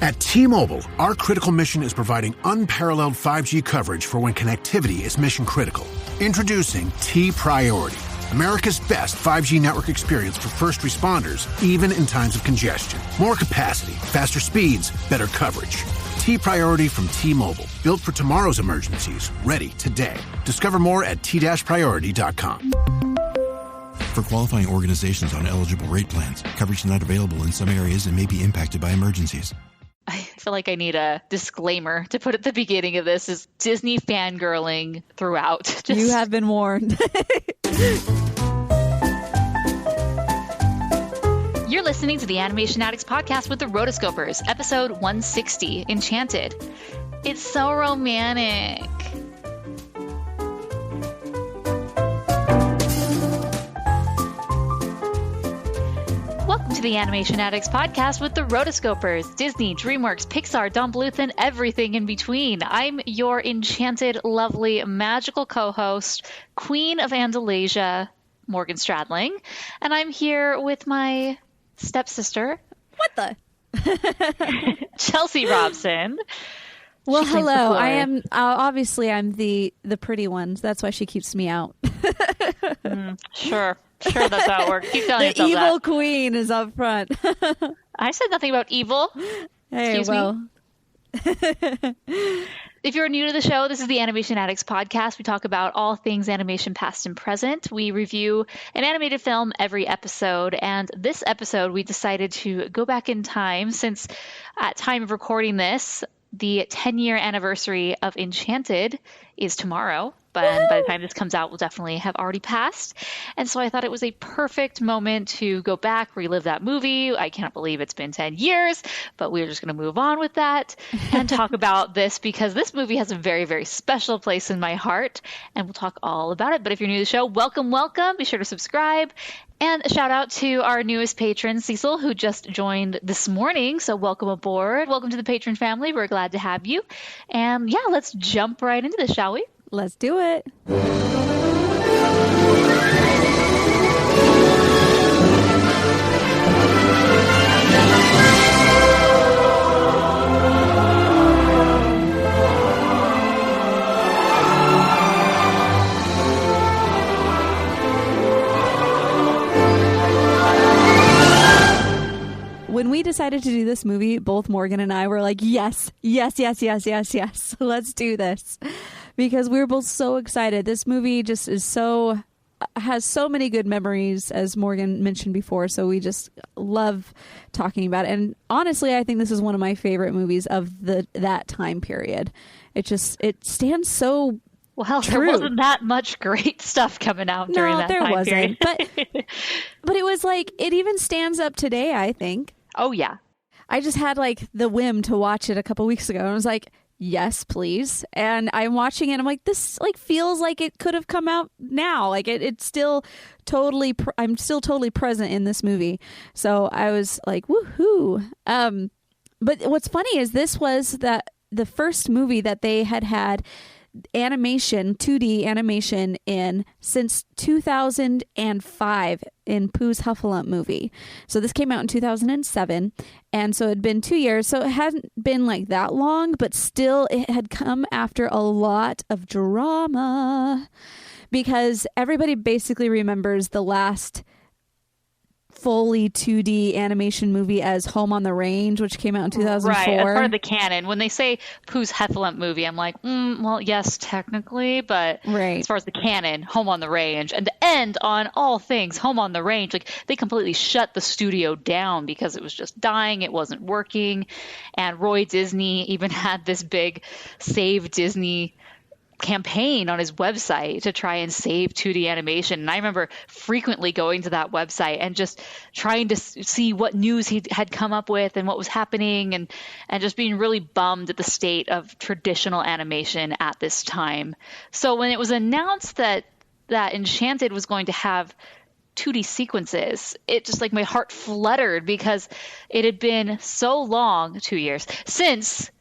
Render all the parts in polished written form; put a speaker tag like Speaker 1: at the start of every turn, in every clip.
Speaker 1: At T-Mobile, our critical mission is providing unparalleled 5G coverage for when connectivity is mission critical. Introducing T-Priority, America's best 5G network experience for first responders, even in times of congestion. More capacity, faster speeds, better coverage. T-Priority from T-Mobile, built for tomorrow's emergencies, ready today. Discover more at t-priority.com.
Speaker 2: For qualifying organizations on eligible rate plans, coverage not available in some areas and may be impacted by emergencies.
Speaker 3: I feel like I need a disclaimer to put at the beginning of this is Disney fangirling throughout.
Speaker 4: You have been warned.
Speaker 3: You're listening to the Animation Addicts podcast with the Rotoscopers, episode 160, Enchanted. It's so romantic. Welcome to the Animation Addicts podcast with the Rotoscopers, Disney, DreamWorks, Pixar, Don Bluth, and everything in between. I'm your enchanted, lovely, magical co-host, Queen of Andalasia, Morgan Stradling, and I'm here with my stepsister.
Speaker 4: What the?
Speaker 3: Chelsea Robson.
Speaker 4: Well, hello. I am obviously I'm the pretty one. That's why she keeps me out.
Speaker 3: Sure, that's how it works. Keep telling
Speaker 4: the
Speaker 3: yourself
Speaker 4: evil
Speaker 3: that.
Speaker 4: queen is up front.
Speaker 3: I said nothing about evil.
Speaker 4: Hey,
Speaker 3: Excuse me. If you're new to the show, this is the Animation Addicts podcast. We talk about all things animation past and present. We review an animated film every episode. And this episode, we decided to go back in time since at time of recording this, the 10-year anniversary of Enchanted is tomorrow. But by the time this comes out, will definitely have already passed. And so I thought it was a perfect moment to go back, relive that movie. I can't believe it's been 10 years, but we're just going to move on with that and talk about this because this movie has a very, very special place in my heart. And we'll talk all about it. But if you're new to the show, welcome. Be sure to subscribe. And a shout out to our newest patron, Cecil, who just joined this morning. So welcome aboard. Welcome to the patron family. We're glad to have you. And yeah, let's jump right into this, shall we?
Speaker 4: Let's do it. When we decided to do this movie, both Morgan and I were like, yes, let's do this. Because we were both so excited. This movie just has so many good memories, as Morgan mentioned before. So we just love talking about it. And honestly, I think this is one of my favorite movies of that time period. It stands so
Speaker 3: well.
Speaker 4: True.
Speaker 3: There wasn't that much great stuff coming out during that time
Speaker 4: wasn't.
Speaker 3: period.
Speaker 4: But it was like it even stands up today, I think.
Speaker 3: Oh yeah.
Speaker 4: I just had like the whim to watch it a couple weeks ago, and I was like, yes, please. And I'm watching it. I'm like, this like feels like it could have come out now. Like it's still totally. I'm still totally present in this movie. So I was like, woohoo. But what's funny is this was the first movie that they had animation, 2D animation in since 2005 in Pooh's Huffalump movie. So this came out in 2007, and so it'd been 2 years. So it hadn't been like that long, but still it had come after a lot of drama because everybody basically remembers the last fully 2D animation movie as Home on the Range, which came out in 2004.
Speaker 3: Right, as part of the canon. When they say Pooh's Heffalump movie, I'm like, well, yes, technically, but
Speaker 4: right.
Speaker 3: As far as the canon, Home on the Range, and the end on all things Home on the Range, like they completely shut the studio down because it was just dying, it wasn't working, and Roy Disney even had this big Save Disney campaign on his website to try and save 2D animation. And I remember frequently going to that website and just trying to see what news he had come up with and what was happening and just being really bummed at the state of traditional animation at this time. So when it was announced that Enchanted was going to have 2D sequences, it just like my heart fluttered because it had been so long, 2 years, since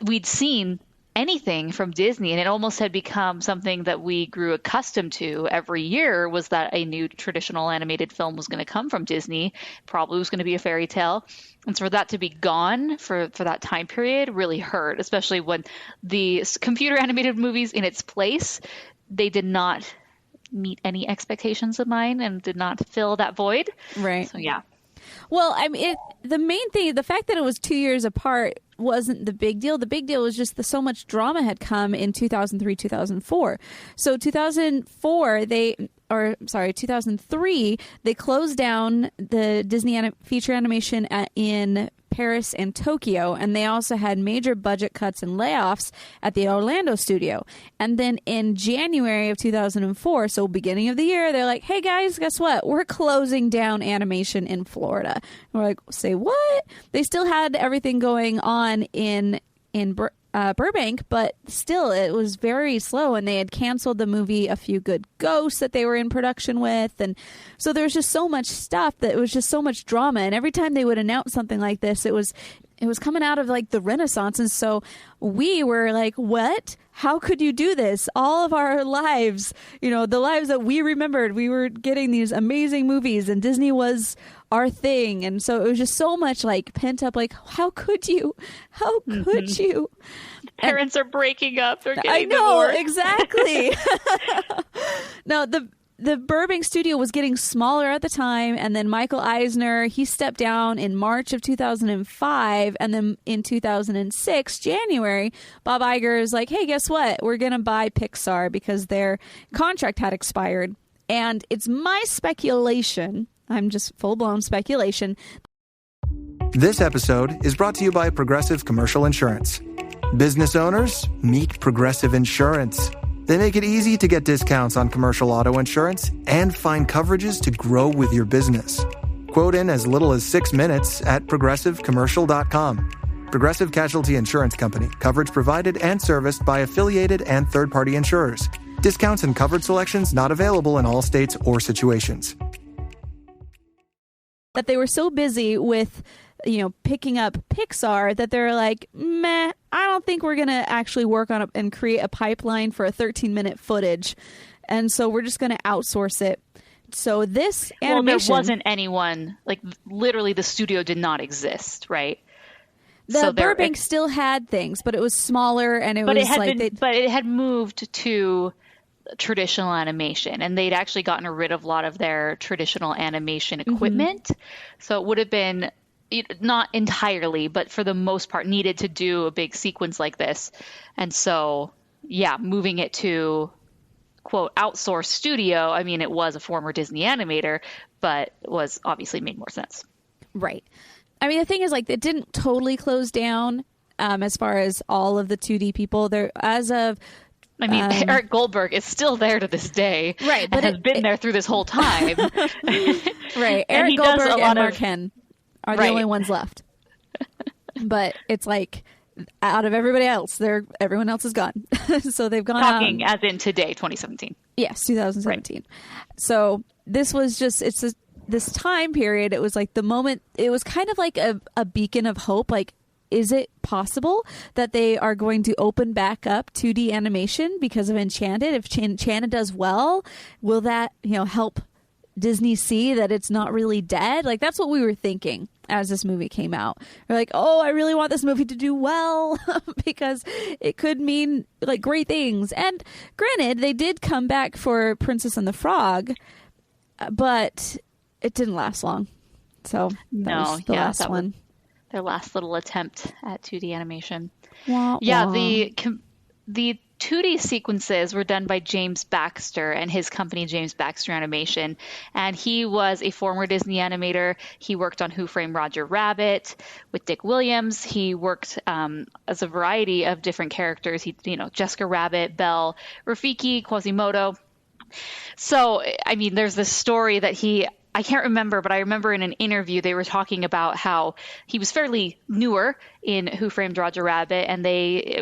Speaker 3: we'd seen anything from Disney, and it almost had become something that we grew accustomed to every year, was that a new traditional animated film was going to come from Disney, probably was going to be a fairy tale. And so for that to be gone for that time period really hurt, especially when the computer animated movies in its place, they did not meet any expectations of mine and did not fill that void.
Speaker 4: Right.
Speaker 3: So yeah.
Speaker 4: Well, I mean, the main thing, the fact that it was 2 years apart wasn't the big deal. The big deal was just that so much drama had come in 2003, 2004. So 2003, they closed down the Disney feature animation in Paris and Tokyo, and they also had major budget cuts and layoffs at the Orlando studio. And then in January of 2004, so beginning of the year, they're like, hey guys, guess what? We're closing down animation in Florida. And we're like, say what? They still had everything going on in Burbank, but still it was very slow, and they had canceled the movie A Few Good Ghosts that they were in production with, and so there was just so much stuff that it was just so much drama, and every time they would announce something like this, it was coming out of like the Renaissance, and so we were like, what? How could you do this? All of our lives, the lives that we remembered, we were getting these amazing movies, and Disney was our thing. And so it was just so much like pent up, like, how could you? How could you?
Speaker 3: Parents are breaking up. They're getting
Speaker 4: I know,
Speaker 3: divorced.
Speaker 4: exactly. No, the Burbank studio was getting smaller at the time, and then Michael Eisner, he stepped down in March of 2005, and then in 2006, January, Bob Iger is like, hey, guess what? We're going to buy Pixar because their contract had expired. And it's my speculation, I'm just full-blown speculation.
Speaker 5: This episode is brought to you by Progressive Commercial Insurance. Business owners, meet Progressive Insurance. They make it easy to get discounts on commercial auto insurance and find coverages to grow with your business. Quote in as little as 6 minutes at progressivecommercial.com. Progressive Casualty Insurance Company. Coverage provided and serviced by affiliated and third-party insurers. Discounts and coverage selections not available in all states or situations.
Speaker 4: That they were so busy with, picking up Pixar that they're like, meh, I don't think we're going to actually work on it and create a pipeline for a 13-minute footage. And so we're just going to outsource it. So this animation...
Speaker 3: Well, there wasn't anyone, like literally the studio did not exist, right?
Speaker 4: The Burbank still had things, but it was smaller, and it
Speaker 3: had moved to traditional animation, and they'd actually gotten rid of a lot of their traditional animation equipment. So it would have been not entirely, but for the most part needed to do a big sequence like this. And so, yeah, moving it to quote outsourced studio, I mean, it was a former Disney animator, but it was obviously made more sense.
Speaker 4: Right. I mean, the thing is, like, it didn't totally close down as far as all of the 2D people there as of...
Speaker 3: I mean, Eric Goldberg is still there to this day,
Speaker 4: right? But
Speaker 3: has been there through this whole time,
Speaker 4: right? Eric Goldberg and Mark Henn are the only ones left. But it's like, out of everybody else, everyone else is gone. So they've gone
Speaker 3: talking as in today, 2017.
Speaker 4: Yes, 2017. Right. So this was just this time period. It was like the moment. It was kind of like a beacon of hope. Like, is it possible that they are going to open back up 2D animation because of Enchanted? If Enchanted does well, will that, help Disney see that it's not really dead? Like, that's what we were thinking as this movie came out. We're like, oh, I really want this movie to do well because it could mean like great things. And granted, they did come back for Princess and the Frog, but it didn't last long. So that was the last one.
Speaker 3: Their last little attempt at 2D animation.
Speaker 4: Wah,
Speaker 3: yeah,
Speaker 4: wah.
Speaker 3: The 2D sequences were done by James Baxter and his company, James Baxter Animation. And he was a former Disney animator. He worked on Who Framed Roger Rabbit with Dick Williams. He worked as a variety of different characters. Jessica Rabbit, Belle, Rafiki, Quasimodo. So, I mean, there's this story that I can't remember, but I remember in an interview they were talking about how he was fairly newer in Who Framed Roger Rabbit, and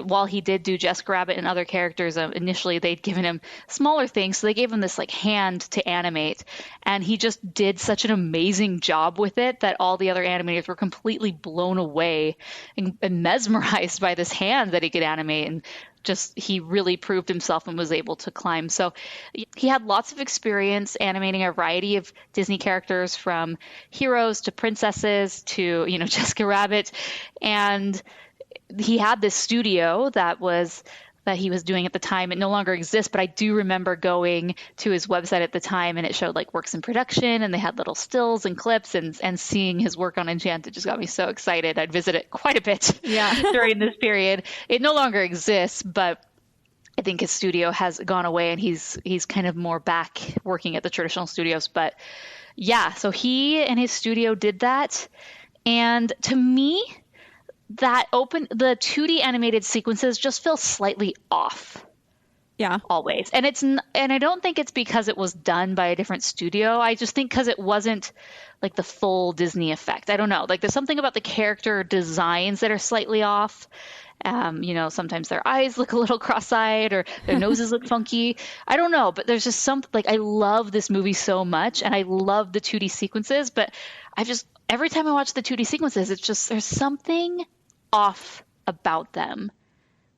Speaker 3: while he did do Jessica Rabbit and other characters, initially they'd given him smaller things, so they gave him this like hand to animate, and he just did such an amazing job with it that all the other animators were completely blown away and mesmerized by this hand that he could animate. And he really proved himself and was able to climb. So he had lots of experience animating a variety of Disney characters, from heroes to princesses to, Jessica Rabbit. And he had this studio that he was doing at the time. It no longer exists, but I do remember going to his website at the time, and it showed like works in production, and they had little stills and clips, and seeing his work on Enchanted just got me so excited. I'd visit it quite a bit during this period. It no longer exists, but I think his studio has gone away, and he's kind of more back working at the traditional studios. But yeah, so he and his studio did that. And to me, the 2D animated sequences just feel slightly off.
Speaker 4: Yeah.
Speaker 3: Always. And I don't think it's because it was done by a different studio. I just think because it wasn't like the full Disney effect. I don't know. Like, there's something about the character designs that are slightly off. Sometimes their eyes look a little cross-eyed, or their noses look funky. I don't know, but there's just something, like, I love this movie so much, and I love the 2D sequences, but every time I watch the 2D sequences, it's just, there's something off about them,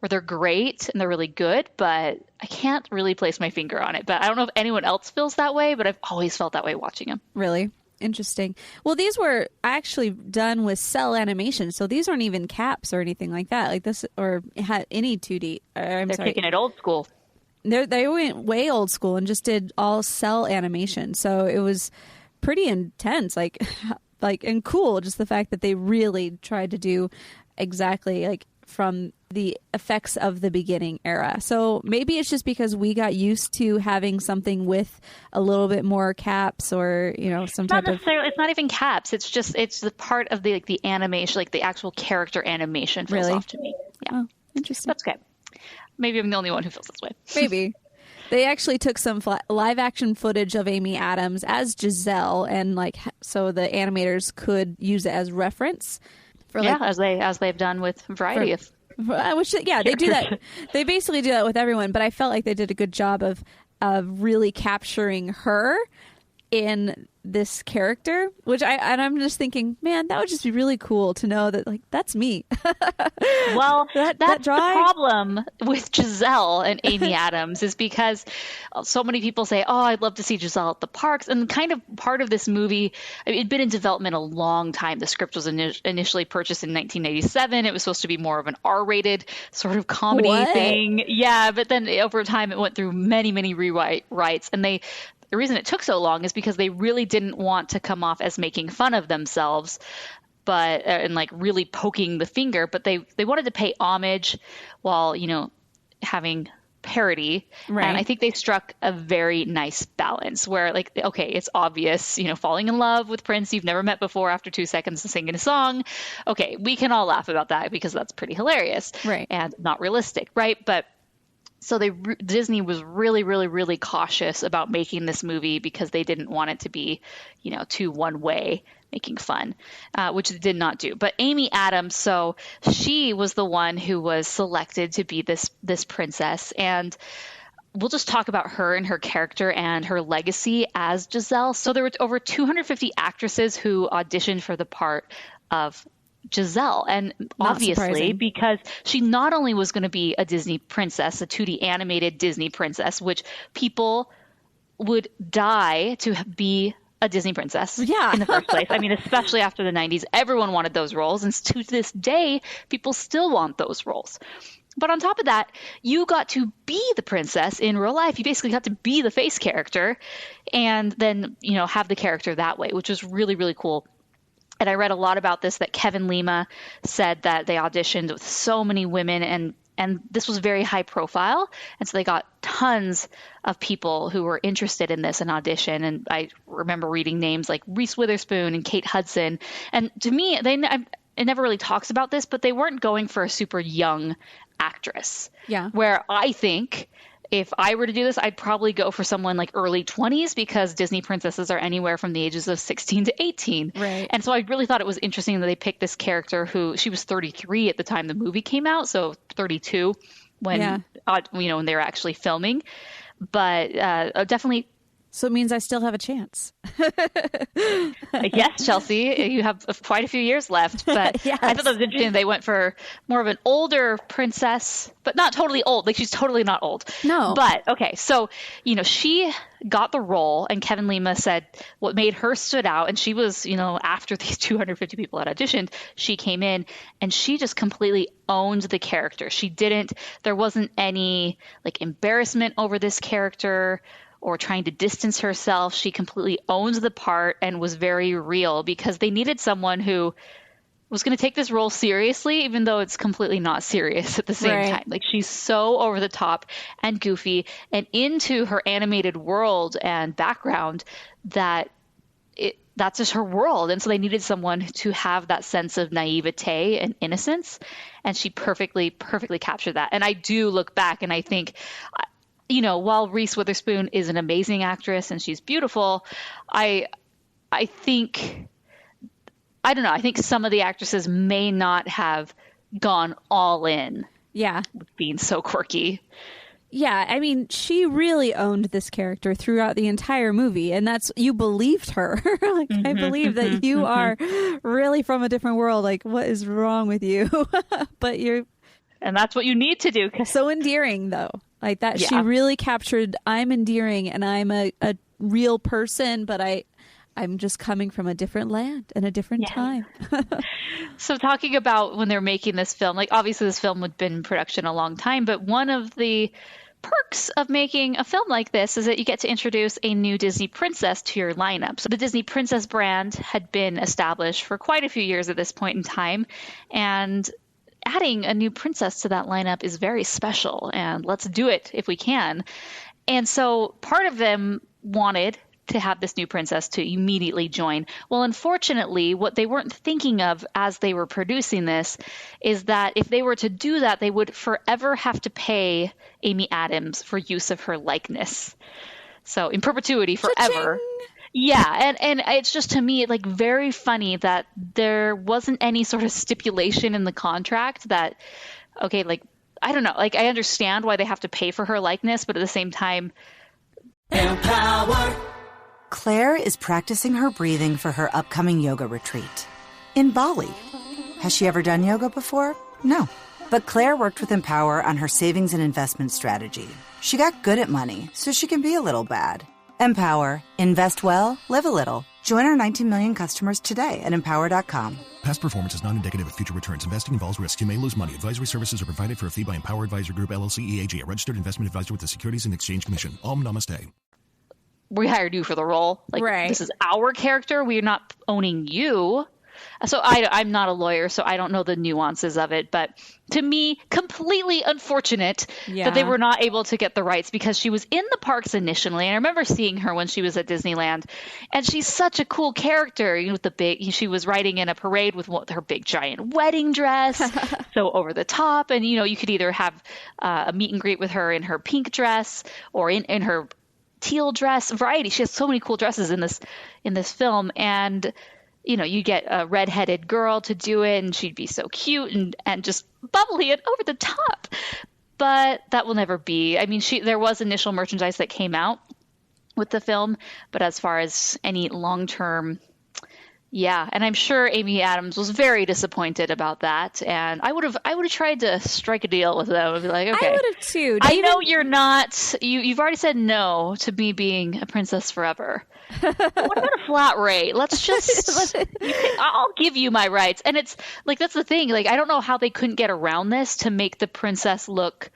Speaker 3: where they're great and they're really good, but I can't really place my finger on it. But I don't know if anyone else feels that way, but I've always felt that way watching them.
Speaker 4: Really? Interesting. Well, these were actually done with cell animation, so these aren't even caps or anything like that. Like this, or had any 2D.
Speaker 3: They're taking it old school.
Speaker 4: They went way old school and just did all cell animation. So it was pretty intense, and cool. Just the fact that they really tried to do exactly like from the effects of the beginning era. So maybe it's just because we got used to having something with a little bit more caps, or some type of.
Speaker 3: It's not even caps. It's the part of the animation, like the actual character animation feels off to me. Yeah,
Speaker 4: interesting.
Speaker 3: That's okay. Maybe I'm the only one who feels this way.
Speaker 4: Maybe. They actually took some live action footage of Amy Adams as Giselle, and so the animators could use it as reference.
Speaker 3: As they've done with a variety of.
Speaker 4: They do that. They basically do that with everyone. But I felt like they did a good job of really capturing her in this character, which I'm just thinking, man, that would just be really cool to know that, like, that's me.
Speaker 3: Well, that's the problem with Giselle and Amy Adams, is because so many people say, oh, I'd love to see Giselle at the parks. And kind of part of this movie, it'd been in development a long time. The script was initially purchased in 1987. It was supposed to be more of an R-rated sort of comedy thing. Yeah, but then over time it went through many, many rewrites. And the reason it took so long is because they really didn't want to come off as making fun of themselves, and like really poking the finger, but they wanted to pay homage while, having parody.
Speaker 4: Right.
Speaker 3: And I think they struck a very nice balance where, like, okay, it's obvious, falling in love with Prince you've never met before after 2 seconds of singing a song. Okay, we can all laugh about that because that's pretty hilarious.
Speaker 4: Right.
Speaker 3: And not realistic, right? But so Disney was really, really, really cautious about making this movie because they didn't want it to be, too one way, making fun, which it did not do. But Amy Adams, so she was the one who was selected to be this princess, and we'll just talk about her and her character and her legacy as Giselle. So there were over 250 actresses who auditioned for the part of Giselle, and obviously because she not only was going to be a Disney princess, a 2D animated Disney princess, which people would die to be a Disney princess in the first place. I mean, especially after the 90s, everyone wanted those roles, and to this day, people still want those roles. But on top of that, you got to be the princess in real life. You basically got to be the face character, and then, have the character that way, which was really, really cool. And I read a lot about this, that Kevin Lima said that they auditioned with so many women, and this was very high profile. And so they got tons of people who were interested in this and audition. And I remember reading names like Reese Witherspoon and Kate Hudson. And to me, it never really talks about this, but they weren't going for a super young actress.
Speaker 4: Yeah.
Speaker 3: Where I think if I were to do this, I'd probably go for someone like early 20s, because Disney princesses are anywhere from the ages of 16 to 18.
Speaker 4: Right.
Speaker 3: And so I really thought it was interesting that they picked this character who, she was 33 at the time the movie came out, so 32 when when they were actually filming. But definitely
Speaker 4: So it means I still have a chance.
Speaker 3: Yes, Chelsea, you have quite a few years left. But
Speaker 4: Yes.
Speaker 3: I thought that was interesting. They went for more of an older princess, but not totally old. Like, she's totally not old.
Speaker 4: No.
Speaker 3: But, okay, so, she got the role, and Kevin Lima said what made her stood out, and she was, after these 250 people had auditioned, she came in, and she just completely owned the character. There wasn't any, embarrassment over this character or trying to distance herself. She completely owns the part and was very real, because they needed someone who was going to take this role seriously, even though it's completely not serious at the same time. Like, she's so over the top and goofy and into her animated world and background that's just her world. And so they needed someone to have that sense of naivete and innocence. And she perfectly captured that. And I do look back and I think, while Reese Witherspoon is an amazing actress and she's beautiful, I think some of the actresses may not have gone all in.
Speaker 4: Yeah.
Speaker 3: With being so quirky.
Speaker 4: Yeah, I mean, she really owned this character throughout the entire movie, and you believed her. I believe that you are really from a different world. Like, what is wrong with you? But
Speaker 3: and that's what you need to do.
Speaker 4: So endearing, though. Like that, yeah. She really captured, I'm endearing and I'm a real person, but I'm just coming from a different land and a different time.
Speaker 3: So talking about when they're making this film, obviously this film had been in production a long time, but one of the perks of making a film like this is that you get to introduce a new Disney princess to your lineup. So the Disney Princess brand had been established for quite a few years at this point in time, and adding a new princess to that lineup is very special, and let's do it if we can. And so part of them wanted to have this new princess to immediately join. Well, unfortunately, what they weren't thinking of as they were producing this is that if they were to do that, they would forever have to pay Amy Adams for use of her likeness. So in perpetuity, forever.
Speaker 4: Cha-ching!
Speaker 3: Yeah, and it's just, to me, very funny that there wasn't any sort of stipulation in the contract that, okay, I don't know, I understand why they have to pay for her likeness, but at the same time...
Speaker 6: Empower. Claire is practicing her breathing for her upcoming yoga retreat in Bali. Has she ever done yoga before? No. But Claire worked with Empower on her savings and investment strategy. She got good at money, so she can be a little bad. Empower. Invest well, live a little. Join our 19 million customers today at empower.com.
Speaker 2: Past performance is not indicative of future returns. Investing involves risk. You may lose money. Advisory services are provided for a fee by Empower Advisor Group, LLC, EAG, a registered investment advisor with the Securities and Exchange Commission. Om Namaste.
Speaker 3: We hired you for the role. This is our character. We're not owning you. So I'm not a lawyer, so I don't know the nuances of it. But to me, completely unfortunate that they were not able to get the rights, because she was in the parks initially. And I remember seeing her when she was at Disneyland. And she's such a cool character. She was riding in a parade with her big giant wedding dress, so over the top. And, you could either have a meet and greet with her in her pink dress or in her teal dress. Variety. She has so many cool dresses in this film. And you get a redheaded girl to do it, and she'd be so cute and just bubbly and over the top. But that will never be. I mean, there was initial merchandise that came out with the film, but as far as any long-term, and I'm sure Amy Adams was very disappointed about that. And I would have tried to strike a deal with them and be like, okay,
Speaker 4: I would have too.
Speaker 3: I know you're not. You've already said no to me being a princess forever. What about a flat rate? Let's just, I'll give you my rights. And it's that's the thing. I don't know how they couldn't get around this to make the princess look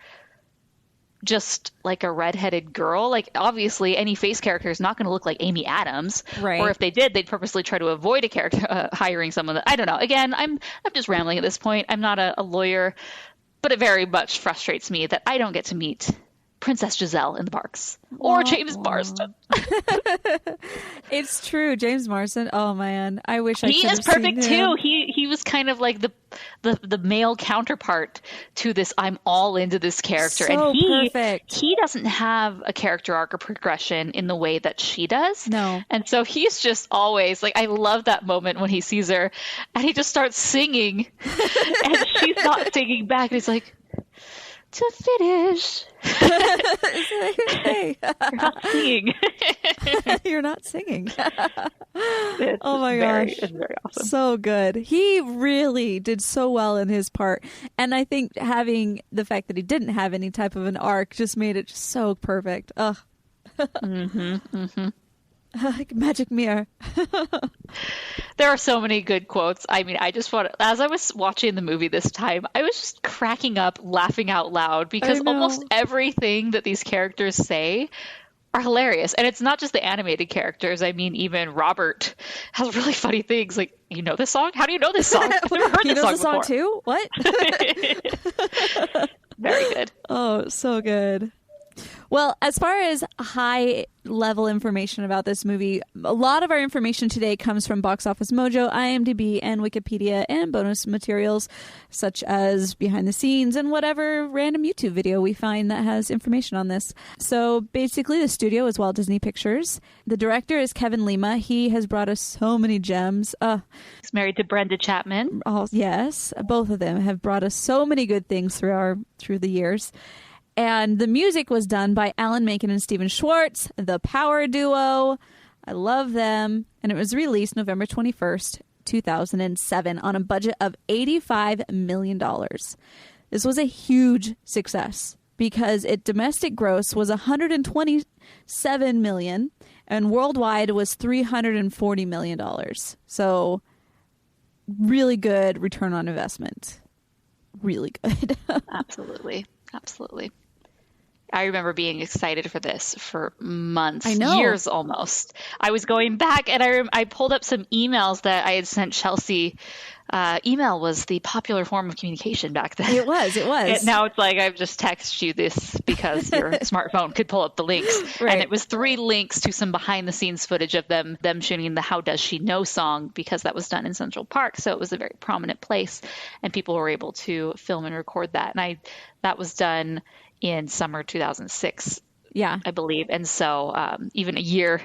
Speaker 3: just like a redheaded girl. Obviously any face character is not going to look like Amy Adams.
Speaker 4: Right.
Speaker 3: Or if they did, they'd purposely try to avoid a character, hiring someone that, I don't know. Again, I'm just rambling at this point. I'm not a lawyer, but it very much frustrates me that I don't get to meet Princess Giselle in the parks, or James Marsden.
Speaker 4: It's true, James Marsden. Oh man, I wish I could have seen him.
Speaker 3: He is perfect too. He was kind of like the male counterpart to this. I'm all into this character,
Speaker 4: so
Speaker 3: and
Speaker 4: perfect.
Speaker 3: He doesn't have a character arc or progression in the way that she does.
Speaker 4: No,
Speaker 3: and so he's just always I love that moment when he sees her, and he just starts singing, and she's not singing back, and he's like, to finish.
Speaker 4: Hey.
Speaker 3: You're not singing.
Speaker 4: You're not singing.
Speaker 3: It's
Speaker 4: oh my gosh.
Speaker 3: It's very awesome.
Speaker 4: So good. He really did so well in his part. And I think having the fact that he didn't have any type of an arc just made it just so perfect. Ugh. Like magic mirror.
Speaker 3: There are so many good quotes. I mean, as I was watching the movie this time, I was just cracking up, laughing out loud, because almost everything that these characters say are hilarious. And it's not just the animated characters. I mean, even Robert has really funny things like, you know this song? How do you know this song? I've never heard this song before.
Speaker 4: Song too? What?
Speaker 3: Very good.
Speaker 4: Oh, so good. Well, as far as high-level information about this movie, a lot of our information today comes from Box Office Mojo, IMDb, and Wikipedia, and bonus materials such as behind the scenes and whatever random YouTube video we find that has information on this. So basically, the studio is Walt Disney Pictures. The director is Kevin Lima. He has brought us so many gems.
Speaker 3: He's married to Brenda Chapman.
Speaker 4: Oh, yes, both of them have brought us so many good things through the years. And the music was done by Alan Menken and Stephen Schwartz, the power duo. I love them. And it was released November 21st, 2007 on a budget of $85 million. This was a huge success because its domestic gross was $127 million and worldwide was $340 million. So really good return on investment. Really good.
Speaker 3: Absolutely. I remember being excited for this for months, years almost. I was going back and I pulled up some emails that I had sent Chelsea. Email was the popular form of communication back then.
Speaker 4: It was.
Speaker 3: And now it's like I've just texted you this because your smartphone could pull up the links. Right. And it was 3 links to some behind the scenes footage of them shooting the How Does She Know song, because that was done in Central Park. So it was a very prominent place and people were able to film and record that. And that was done in summer 2006, I believe. And so even a year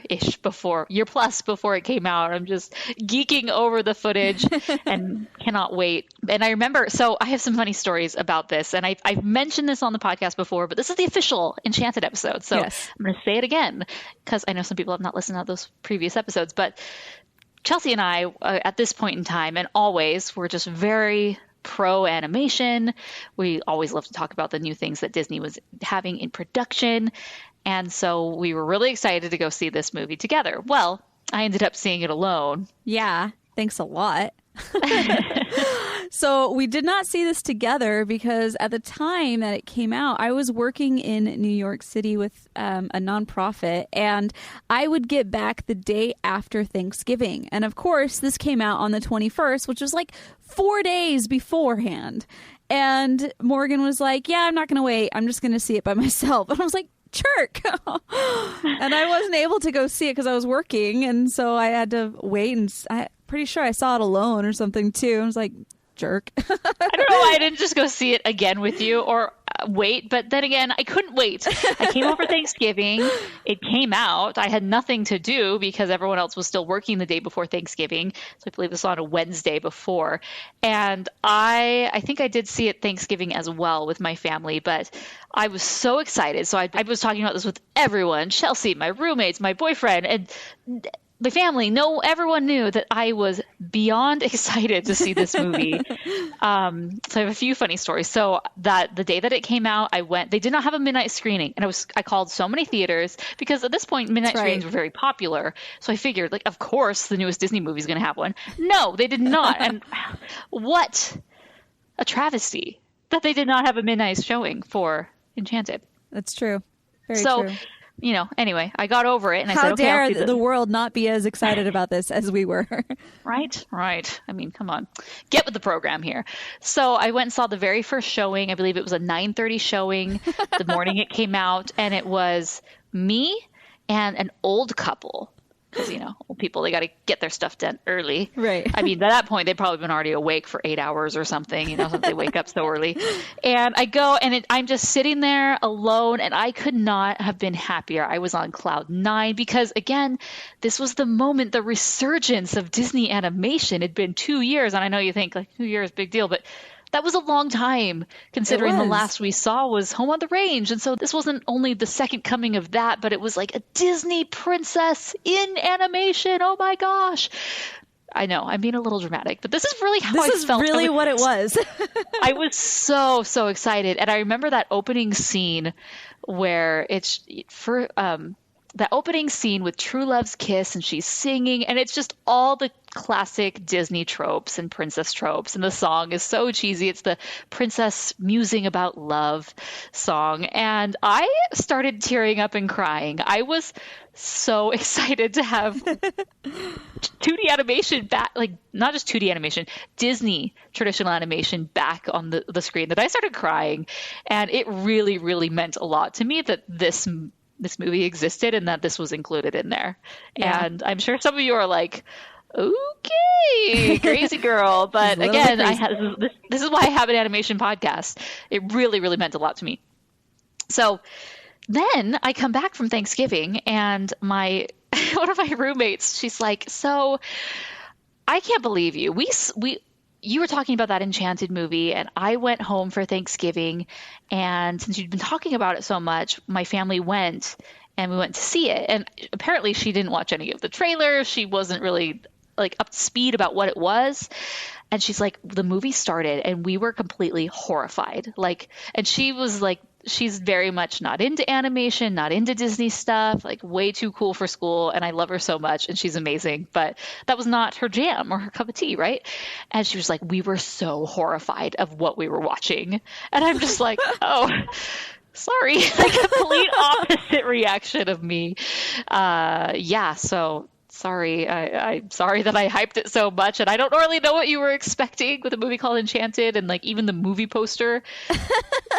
Speaker 3: plus before it came out, I'm just geeking over the footage and cannot wait. And I remember, so I have some funny stories about this, and I've mentioned this on the podcast before, but this is the official Enchanted episode. So I'm going to say it again because I know some people have not listened to those previous episodes, but Chelsea and I, at this point in time and always, were just very pro animation. We always love to talk about the new things that Disney was having in production. And so we were really excited to go see this movie together. Well, I ended up seeing it alone.
Speaker 4: Yeah. Thanks a lot. So we did not see this together because at the time that it came out, I was working in New York City with a nonprofit, and I would get back the day after Thanksgiving. And of course, this came out on the 21st, which was like 4 days beforehand. And Morgan was like, yeah, I'm not going to wait. I'm just going to see it by myself. And I was like, jerk. And I wasn't able to go see it because I was working. And so I had to wait. And I'm pretty sure I saw it alone or something too. I was like, jerk.
Speaker 3: I don't know why I didn't just go see it again with you or wait. But then again, I couldn't wait. I came over Thanksgiving. It came out. I had nothing to do because everyone else was still working the day before Thanksgiving. So I believe this was on a Wednesday before. And I think I did see it Thanksgiving as well with my family, but I was so excited. So I was talking about this with everyone, Chelsea, my roommates, my boyfriend, and the family. Everyone knew that I was beyond excited to see this movie. So I have a few funny stories. So that the day that it came out, I went. They did not have a midnight screening, and I called so many theaters because at this point midnight screenings were very popular. So I figured, like, of course, the newest Disney movie is going to have one. No, they did not. And what a travesty that they did not have a midnight showing for Enchanted.
Speaker 4: That's true. Very true.
Speaker 3: Anyway, I got over it and I said, okay,
Speaker 4: how dare the world not be as excited about this as we were.
Speaker 3: Right. I mean, come on, get with the program here. So I went and saw the very first showing. I believe it was a 9:30 showing the morning it came out. And it was me and an old couple. Because, old people, they got to get their stuff done early.
Speaker 4: Right.
Speaker 3: I mean, by that point, they've probably been already awake for 8 hours or something, since they wake up so early. And I go, and I'm just sitting there alone, and I could not have been happier. I was on cloud 9 because, again, this was the moment, the resurgence of Disney animation. It'd been 2 years, and I know you think, like, 2 years, big deal, but that was a long time, considering the last we saw was Home on the Range. And so this wasn't only the second coming of that, but it was like a Disney princess in animation. Oh my gosh. I know I'm being a little dramatic, but this is really how I felt. This is
Speaker 4: really what it was.
Speaker 3: I was so excited. And I remember that opening scene where it's for that opening scene with True Love's kiss and she's singing, and it's just all the classic Disney tropes and princess tropes. And the song is so cheesy. It's the princess musing about love song. And I started tearing up and crying. I was so excited to have 2D animation back, like not just 2D animation, Disney traditional animation back on the screen, that I started crying. And it really, really meant a lot to me that this movie existed and that this was included in there. Yeah. And I'm sure some of you are like, okay, crazy girl. But again, this is why I have an animation podcast. It really, really meant a lot to me. So then I come back from Thanksgiving and one of my roommates, she's like, so I can't believe you. You were talking about that Enchanted movie, and I went home for Thanksgiving, and since you'd been talking about it so much, my family went, and we went to see it. And apparently she didn't watch any of the trailers. She wasn't really like up to speed about what it was. And she's like, the movie started, and we were completely horrified. Like, and she was like, she's very much not into animation, not into Disney stuff, like way too cool for school. And I love her so much and she's amazing, but that was not her jam or her cup of tea, right? And she was like, we were so horrified of what we were watching. And I'm just like, oh, sorry, like complete opposite reaction of me. Yeah, so sorry. I'm sorry that I hyped it so much, and I don't really know what you were expecting with a movie called Enchanted, and like even the movie poster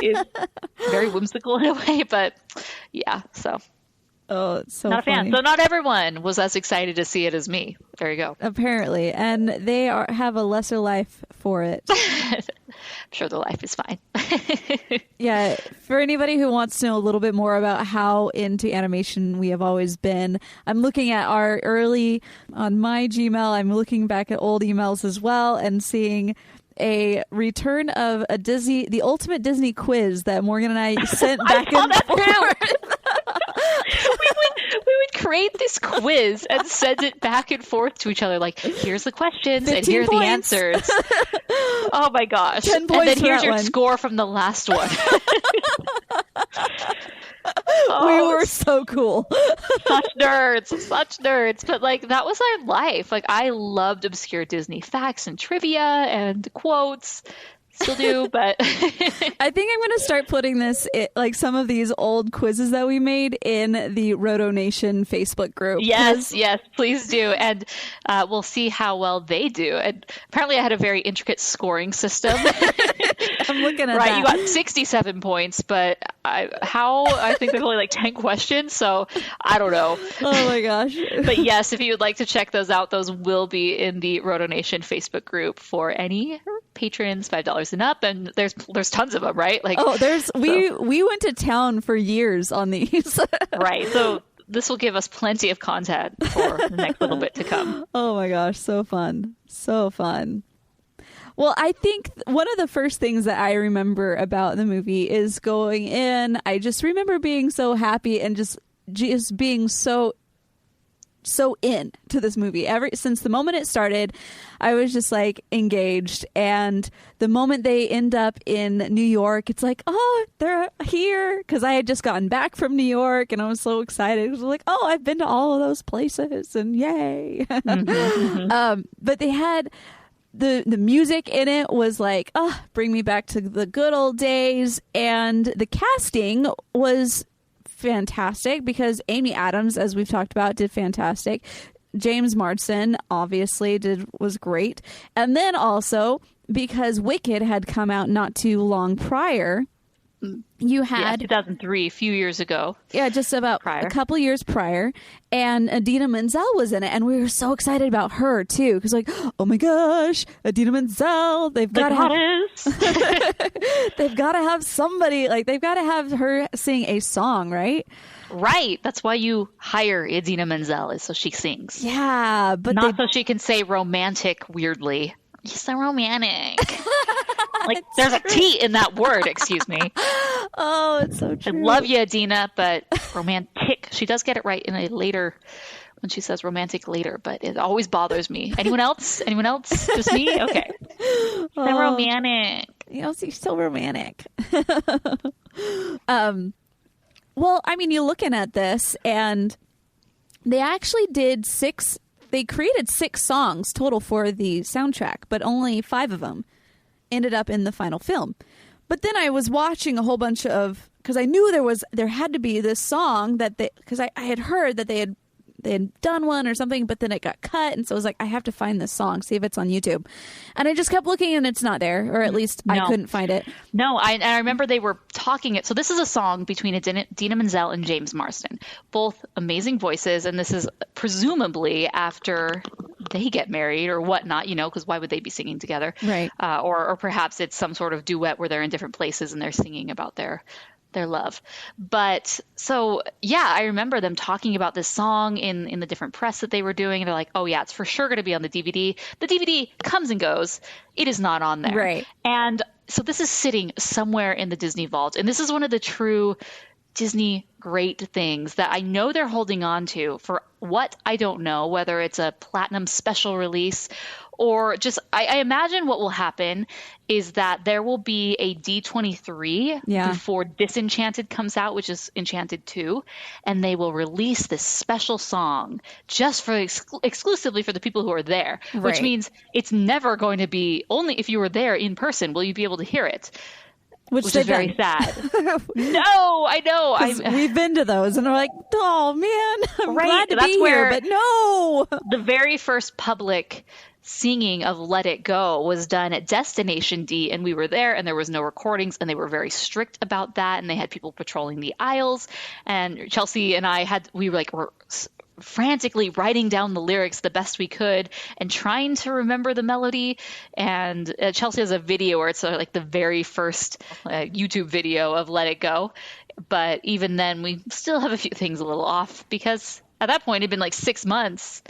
Speaker 3: is very whimsical in a way, but yeah, so.
Speaker 4: Oh, it's so
Speaker 3: not
Speaker 4: funny.
Speaker 3: A fan. So not everyone was as excited to see it as me. There you go.
Speaker 4: Apparently, and they have a lesser life for it.
Speaker 3: I'm sure their life is fine.
Speaker 4: Yeah, for anybody who wants to know a little bit more about how into animation we have always been, I'm looking at our early, on my Gmail, I'm looking back at old emails as well and seeing a return of the ultimate Disney quiz that Morgan and I sent back and forth.
Speaker 3: we would create this quiz and send it back and forth to each other. Like, here's the questions and here are the answers. Oh my gosh.
Speaker 4: 10 points,
Speaker 3: and then here's your
Speaker 4: one.
Speaker 3: Score from the last one.
Speaker 4: We were so cool.
Speaker 3: Such nerds. But like, that was our life. Like, I loved obscure Disney facts and trivia and quotes. Still do, but
Speaker 4: I think I'm going to start putting like some of these old quizzes that we made in the Roto Nation Facebook group.
Speaker 3: Yes, please do. And we'll see how well they do. And apparently I had a very intricate scoring system.
Speaker 4: I'm looking at
Speaker 3: that.
Speaker 4: Right,
Speaker 3: you got 67 points, but I think there's only like 10 questions, so I don't know.
Speaker 4: Oh my gosh.
Speaker 3: But yes, if you would like to check those out, those will be in the Roto Nation Facebook group for any patrons, $5 and up, and there's tons of them, right? Like, we went to town for years on these. Right. So this will give us plenty of content for the next little bit to come.
Speaker 4: Oh my gosh, so fun. Well, I think one of the first things that I remember about the movie is going in. I just remember being so happy and just being so in to this movie. Since the moment it started, I was just like engaged. And the moment they end up in New York, it's like, oh, they're here. Because I had just gotten back from New York and I was so excited. It was like, oh, I've been to all of those places and yay. But they had the music in it was like, oh, bring me back to the good old days. And the casting was fantastic because Amy Adams, as we've talked about, did fantastic. James Marsden obviously was great. And then also because Wicked had come out not too long prior, you had
Speaker 3: 2003, a few years ago.
Speaker 4: Yeah, just about a couple years prior. And Idina Menzel was in it. And we were so excited about her, too. Because, like, oh, my gosh, Idina Menzel. They've got to have somebody. Like, they've got to have her sing a song, right?
Speaker 3: Right. That's why you hire Idina Menzel, is so she sings.
Speaker 4: Yeah. But
Speaker 3: not so she can say romantic weirdly. You're so romantic. Like, there's a T in that word, excuse me.
Speaker 4: Oh, it's so true.
Speaker 3: I love you, Idina, but romantic. She does get it right in a later, when she says romantic later, but it always bothers me. Anyone else? Anyone else? Just me? Okay. So romantic.
Speaker 4: You're so romantic. Well, I mean, you're looking at this, and they actually did they created 6 songs total for the soundtrack, but only 5 of them ended up in the final film. But then I was watching a whole bunch of, because I knew there had to be this song that because I had heard that they had done one or something, but then it got cut, and so I was like, I have to find this song, see if it's on YouTube. And I just kept looking, and it's not there, or at least I couldn't find it.
Speaker 3: No, I remember they were talking it. So this is a song between Idina Menzel and James Marsden, both amazing voices, and this is presumably after they get married or whatnot, because why would they be singing together?
Speaker 4: Right.
Speaker 3: Or perhaps it's some sort of duet where they're in different places and they're singing about their love. But so, yeah, I remember them talking about this song in the different press that they were doing. And they're like, oh yeah, it's for sure going to be on the DVD. The DVD comes and goes. It is not on there.
Speaker 4: Right.
Speaker 3: And so this is sitting somewhere in the Disney vault. And this is one of the true Disney great things that I know they're holding on to for what I don't know, whether it's a platinum special release or just, I imagine what will happen is that there will be a D23 before Disenchanted comes out, which is Enchanted 2, and they will release this special song just for exclusively for the people who are there, which means it's never going to be, only if you were there in person will you be able to hear it. Which is very sad. No, I know.
Speaker 4: We've been to those, and we're like, oh, man, I'm glad to be here, but no.
Speaker 3: The very first public singing of Let It Go was done at Destination D, and we were there, and there was no recordings, and they were very strict about that, and they had people patrolling the aisles, and Chelsea and I were frantically writing down the lyrics the best we could and trying to remember the melody. And Chelsea has a video where it's like the very first YouTube video of Let It Go. But even then, we still have a few things a little off because at that point, it had been like 6 months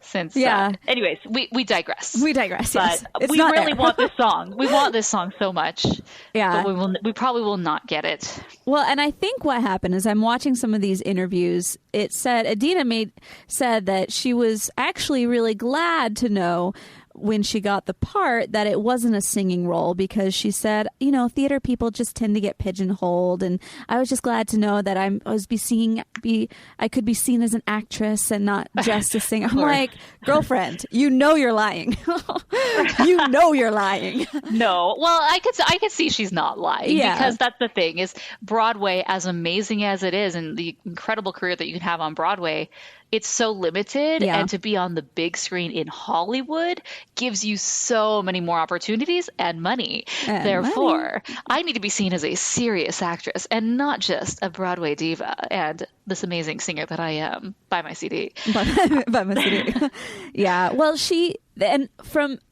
Speaker 3: since. Anyways, we digress.
Speaker 4: We digress.
Speaker 3: But
Speaker 4: yes.
Speaker 3: we really want this song. We want this song so much.
Speaker 4: Yeah.
Speaker 3: But we probably will not get it.
Speaker 4: Well, and I think what happened is I'm watching some of these interviews. It said Idina said that she was actually really glad to know when she got the part that it wasn't a singing role, because she said, theater people just tend to get pigeonholed, and I was just glad to know that I could be seen as an actress and not just a singer. I'm like, girlfriend, you're lying. You're lying.
Speaker 3: No, well, I could see she's not lying, because that's the thing is Broadway, as amazing as it is, and the incredible career that you can have on Broadway, it's so limited, and to be on the big screen in Hollywood gives you so many more opportunities and money. Therefore, I need to be seen as a serious actress and not just a Broadway diva and this amazing singer that I am. Buy my CD.
Speaker 4: Buy my CD. Yeah. Well,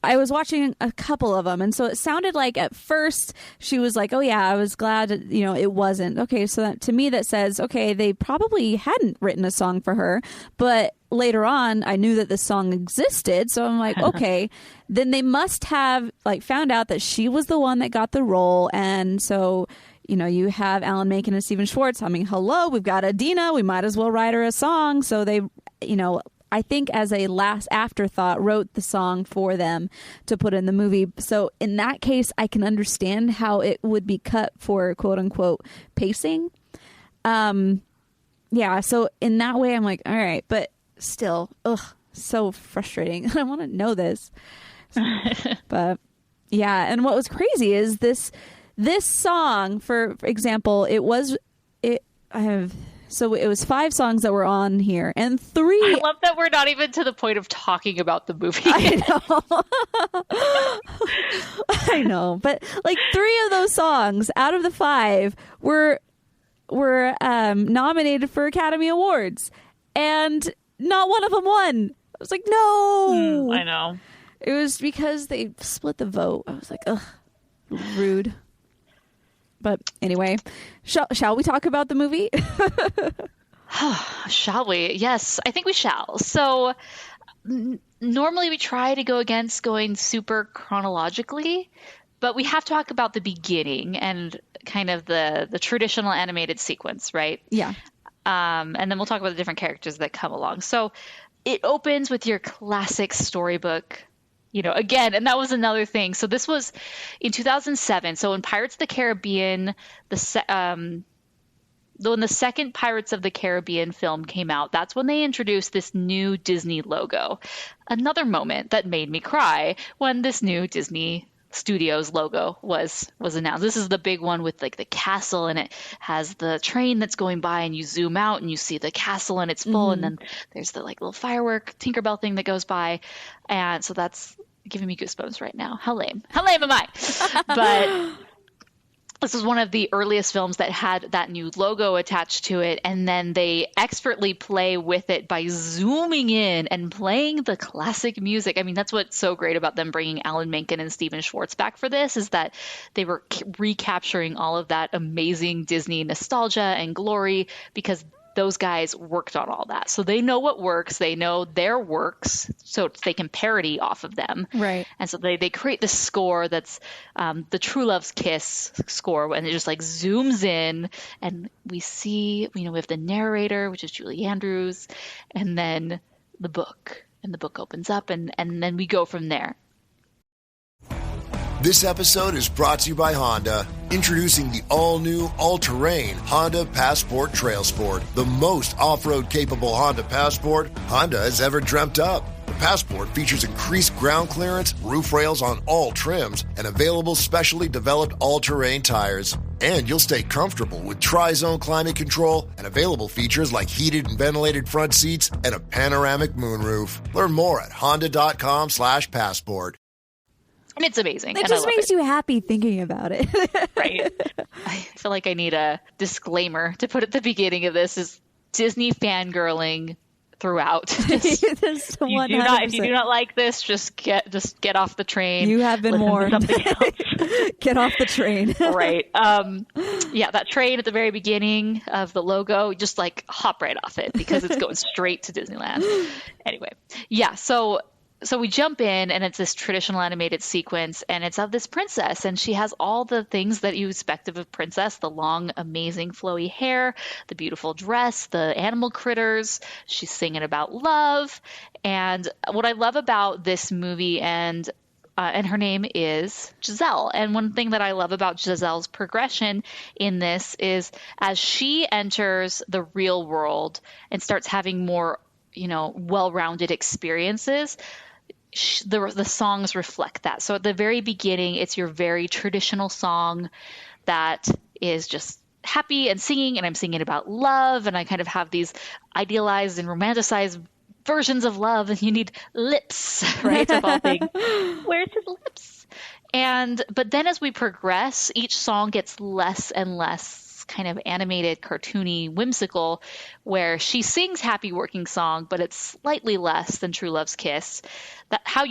Speaker 4: I was watching a couple of them, and so it sounded like at first she was like, oh yeah, I was glad, it wasn't. Okay, so that, to me that says, okay, they probably hadn't written a song for her, but later on I knew that this song existed, so I'm like, okay, then they must have found out that she was the one that got the role, and so you have Alan Menken and Stephen Schwartz. I mean, hello, we've got Idina, we might as well write her a song. So they, I think as a last afterthought, wrote the song for them to put in the movie. So in that case, I can understand how it would be cut for quote unquote pacing. So in that way, I'm like, all right, but still, so frustrating. I want to know this. But yeah, and what was crazy is this song, for example, it was 5 songs that were on here, and 3.
Speaker 3: I love that we're not even to the point of talking about the movie.
Speaker 4: I know, but 3 of those songs out of the 5 were nominated for Academy Awards, and not one of them won. I was like, no.
Speaker 3: I know.
Speaker 4: It was because they split the vote. I was like, ugh, rude. But anyway, shall we talk about the movie?
Speaker 3: Shall we? Yes, I think we shall. So normally we try to go against going super chronologically, but we have to talk about the beginning and kind of the traditional animated sequence, right?
Speaker 4: Yeah.
Speaker 3: And then we'll talk about the different characters that come along. So it opens with your classic storybook, again, and that was another thing. So this was in 2007. So in Pirates of the Caribbean, when the second Pirates of the Caribbean film came out, that's when they introduced this new Disney logo. Another moment that made me cry when this new Disney Studios logo was announced. This is the big one with like the castle, and it has the train that's going by, and you zoom out and you see the castle and it's full, and then there's the like little firework Tinkerbell thing that goes by, and so that's giving me goosebumps right now. How lame am I? But this was one of the earliest films that had that new logo attached to it, and then they expertly play with it by zooming in and playing the classic music. I mean, that's what's so great about them bringing Alan Menken and Steven Schwartz back for this, is that they were recapturing all of that amazing Disney nostalgia and glory, because those guys worked on all that. So they know what works. They know their works, so they can parody off of them.
Speaker 4: Right.
Speaker 3: And so they create this score that's the True Love's Kiss score, and it just like zooms in, and we see, we have the narrator, which is Julie Andrews, and then the book. And the book opens up, and then we go from there.
Speaker 7: This episode is brought to you by Honda. Introducing the all-new, all-terrain Honda Passport Trail Sport, the most off-road capable Honda Passport Honda has ever dreamt up. The Passport features increased ground clearance, roof rails on all trims, and available specially developed all-terrain tires. And you'll stay comfortable with tri-zone climate control and available features like heated and ventilated front seats and a panoramic moonroof. Learn more at honda.com/passport.
Speaker 3: And it's amazing.
Speaker 4: It just makes you happy thinking about it.
Speaker 3: Right. I feel like I need a disclaimer to put at the beginning of this: is Disney fangirling throughout. If you do not like this, just get off the train.
Speaker 4: You have been warned. Get off the train.
Speaker 3: Right. Yeah, that train at the very beginning of the logo, just like hop right off it, because it's going straight to Disneyland. Anyway, yeah. So we jump in, and it's this traditional animated sequence, and it's of this princess, and she has all the things that you expect of a princess: the long, amazing, flowy hair, the beautiful dress, the animal critters. She's singing about love. And what I love about this movie, and her name is Giselle. And one thing that I love about Giselle's progression in this is, as she enters the real world and starts having more, well-rounded experiences, the songs reflect that. So at the very beginning, it's your very traditional song that is just happy and singing, and I'm singing about love, and I kind of have these idealized and romanticized versions of love, and you need lips, right? Of all things. Where's his lips? But then as we progress, each song gets less and less kind of animated, cartoony, whimsical, where she sings Happy Working Song, but it's slightly less than True Love's Kiss. That how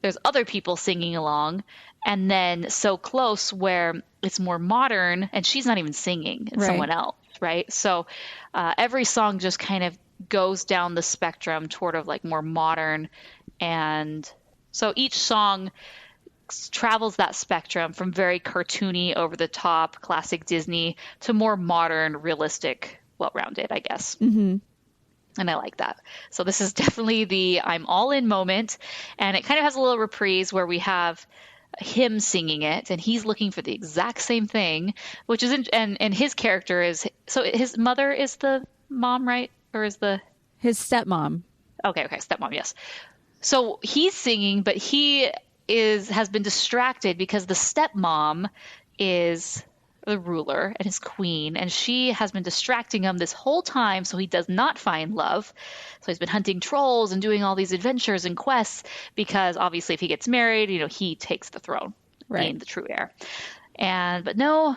Speaker 3: there's other people singing along, and then So Close, where it's more modern, and she's not even singing, it's someone else, right? So every song just kind of goes down the spectrum toward of like more modern, and so each song travels that spectrum from very cartoony, over the top, classic Disney, to more modern, realistic, well-rounded, I guess. Mm-hmm. And I like that. So this is definitely the I'm all in moment, and it kind of has a little reprise where we have him singing it, and he's looking for the exact same thing, which is and his character is, so his mother is the mom, right? Or is
Speaker 4: his stepmom? Okay,
Speaker 3: stepmom, yes. So he's singing, but he has been distracted because the stepmom is the ruler and his queen, and she has been distracting him this whole time, so he does not find love. So he's been hunting trolls and doing all these adventures and quests, because obviously if he gets married, he takes the throne, being the true heir. But no,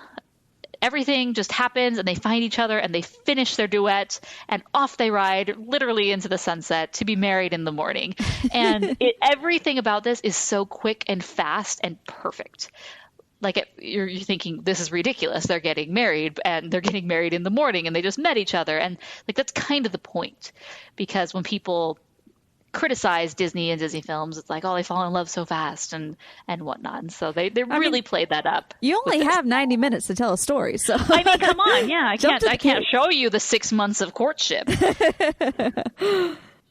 Speaker 3: everything just happens, and they find each other, and they finish their duet, and off they ride literally into the sunset to be married in the morning. And everything about this is so quick and fast and perfect. Like you're thinking, this is ridiculous. They're getting married, and they're getting married in the morning, and they just met each other. And like, that's kind of the point, because when people criticize Disney and Disney films. It's like, oh, they fall in love so fast and whatnot. And so they really played that up.
Speaker 4: You only have 90 minutes to tell a story, so
Speaker 3: I mean, come on, yeah, I can't show you the 6 months of courtship.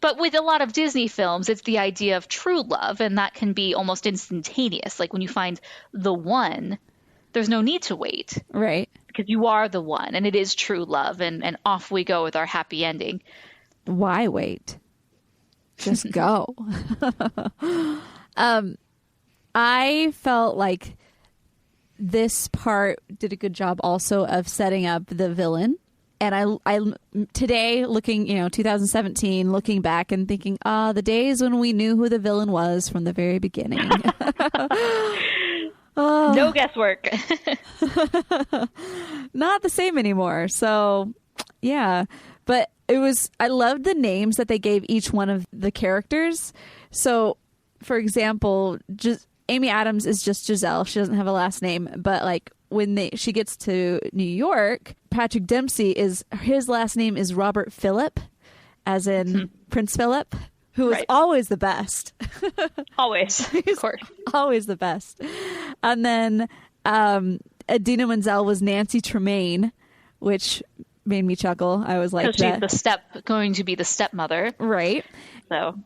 Speaker 3: But with a lot of Disney films, it's the idea of true love, and that can be almost instantaneous. Like when you find the one, there's no need to wait.
Speaker 4: Right.
Speaker 3: Because you are the one, and it is true love, and off we go with our happy ending.
Speaker 4: Why wait? Just go. I felt like this part did a good job also of setting up the villain. And I today looking, 2017, looking back and thinking, the days when we knew who the villain was from the very beginning.
Speaker 3: No guesswork.
Speaker 4: Not the same anymore. So, yeah. But I loved the names that they gave each one of the characters. So, for example, Amy Adams is just Giselle. She doesn't have a last name. But like when she gets to New York, Patrick Dempsey his last name is Robert Phillip, as in Prince Philip, who is always the best.
Speaker 3: Always, of course.
Speaker 4: Always the best. And then Idina Menzel was Nancy Tremaine, which made me chuckle. I was like,
Speaker 3: because she's going to be the stepmother,
Speaker 4: right?
Speaker 3: So,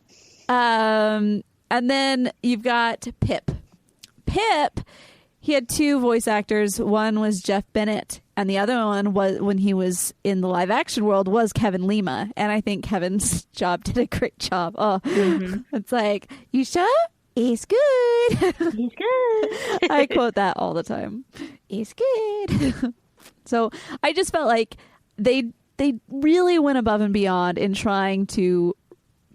Speaker 4: and then you've got Pip. He had two voice actors. One was Jeff Bennett, and the other one was, when he was in the live action world, was Kevin Lima. And I think Kevin's did a great job. Oh, It's like, you sure? He's good.
Speaker 3: He's good.
Speaker 4: I quote that all the time. He's good. So I just felt like they really went above and beyond in trying to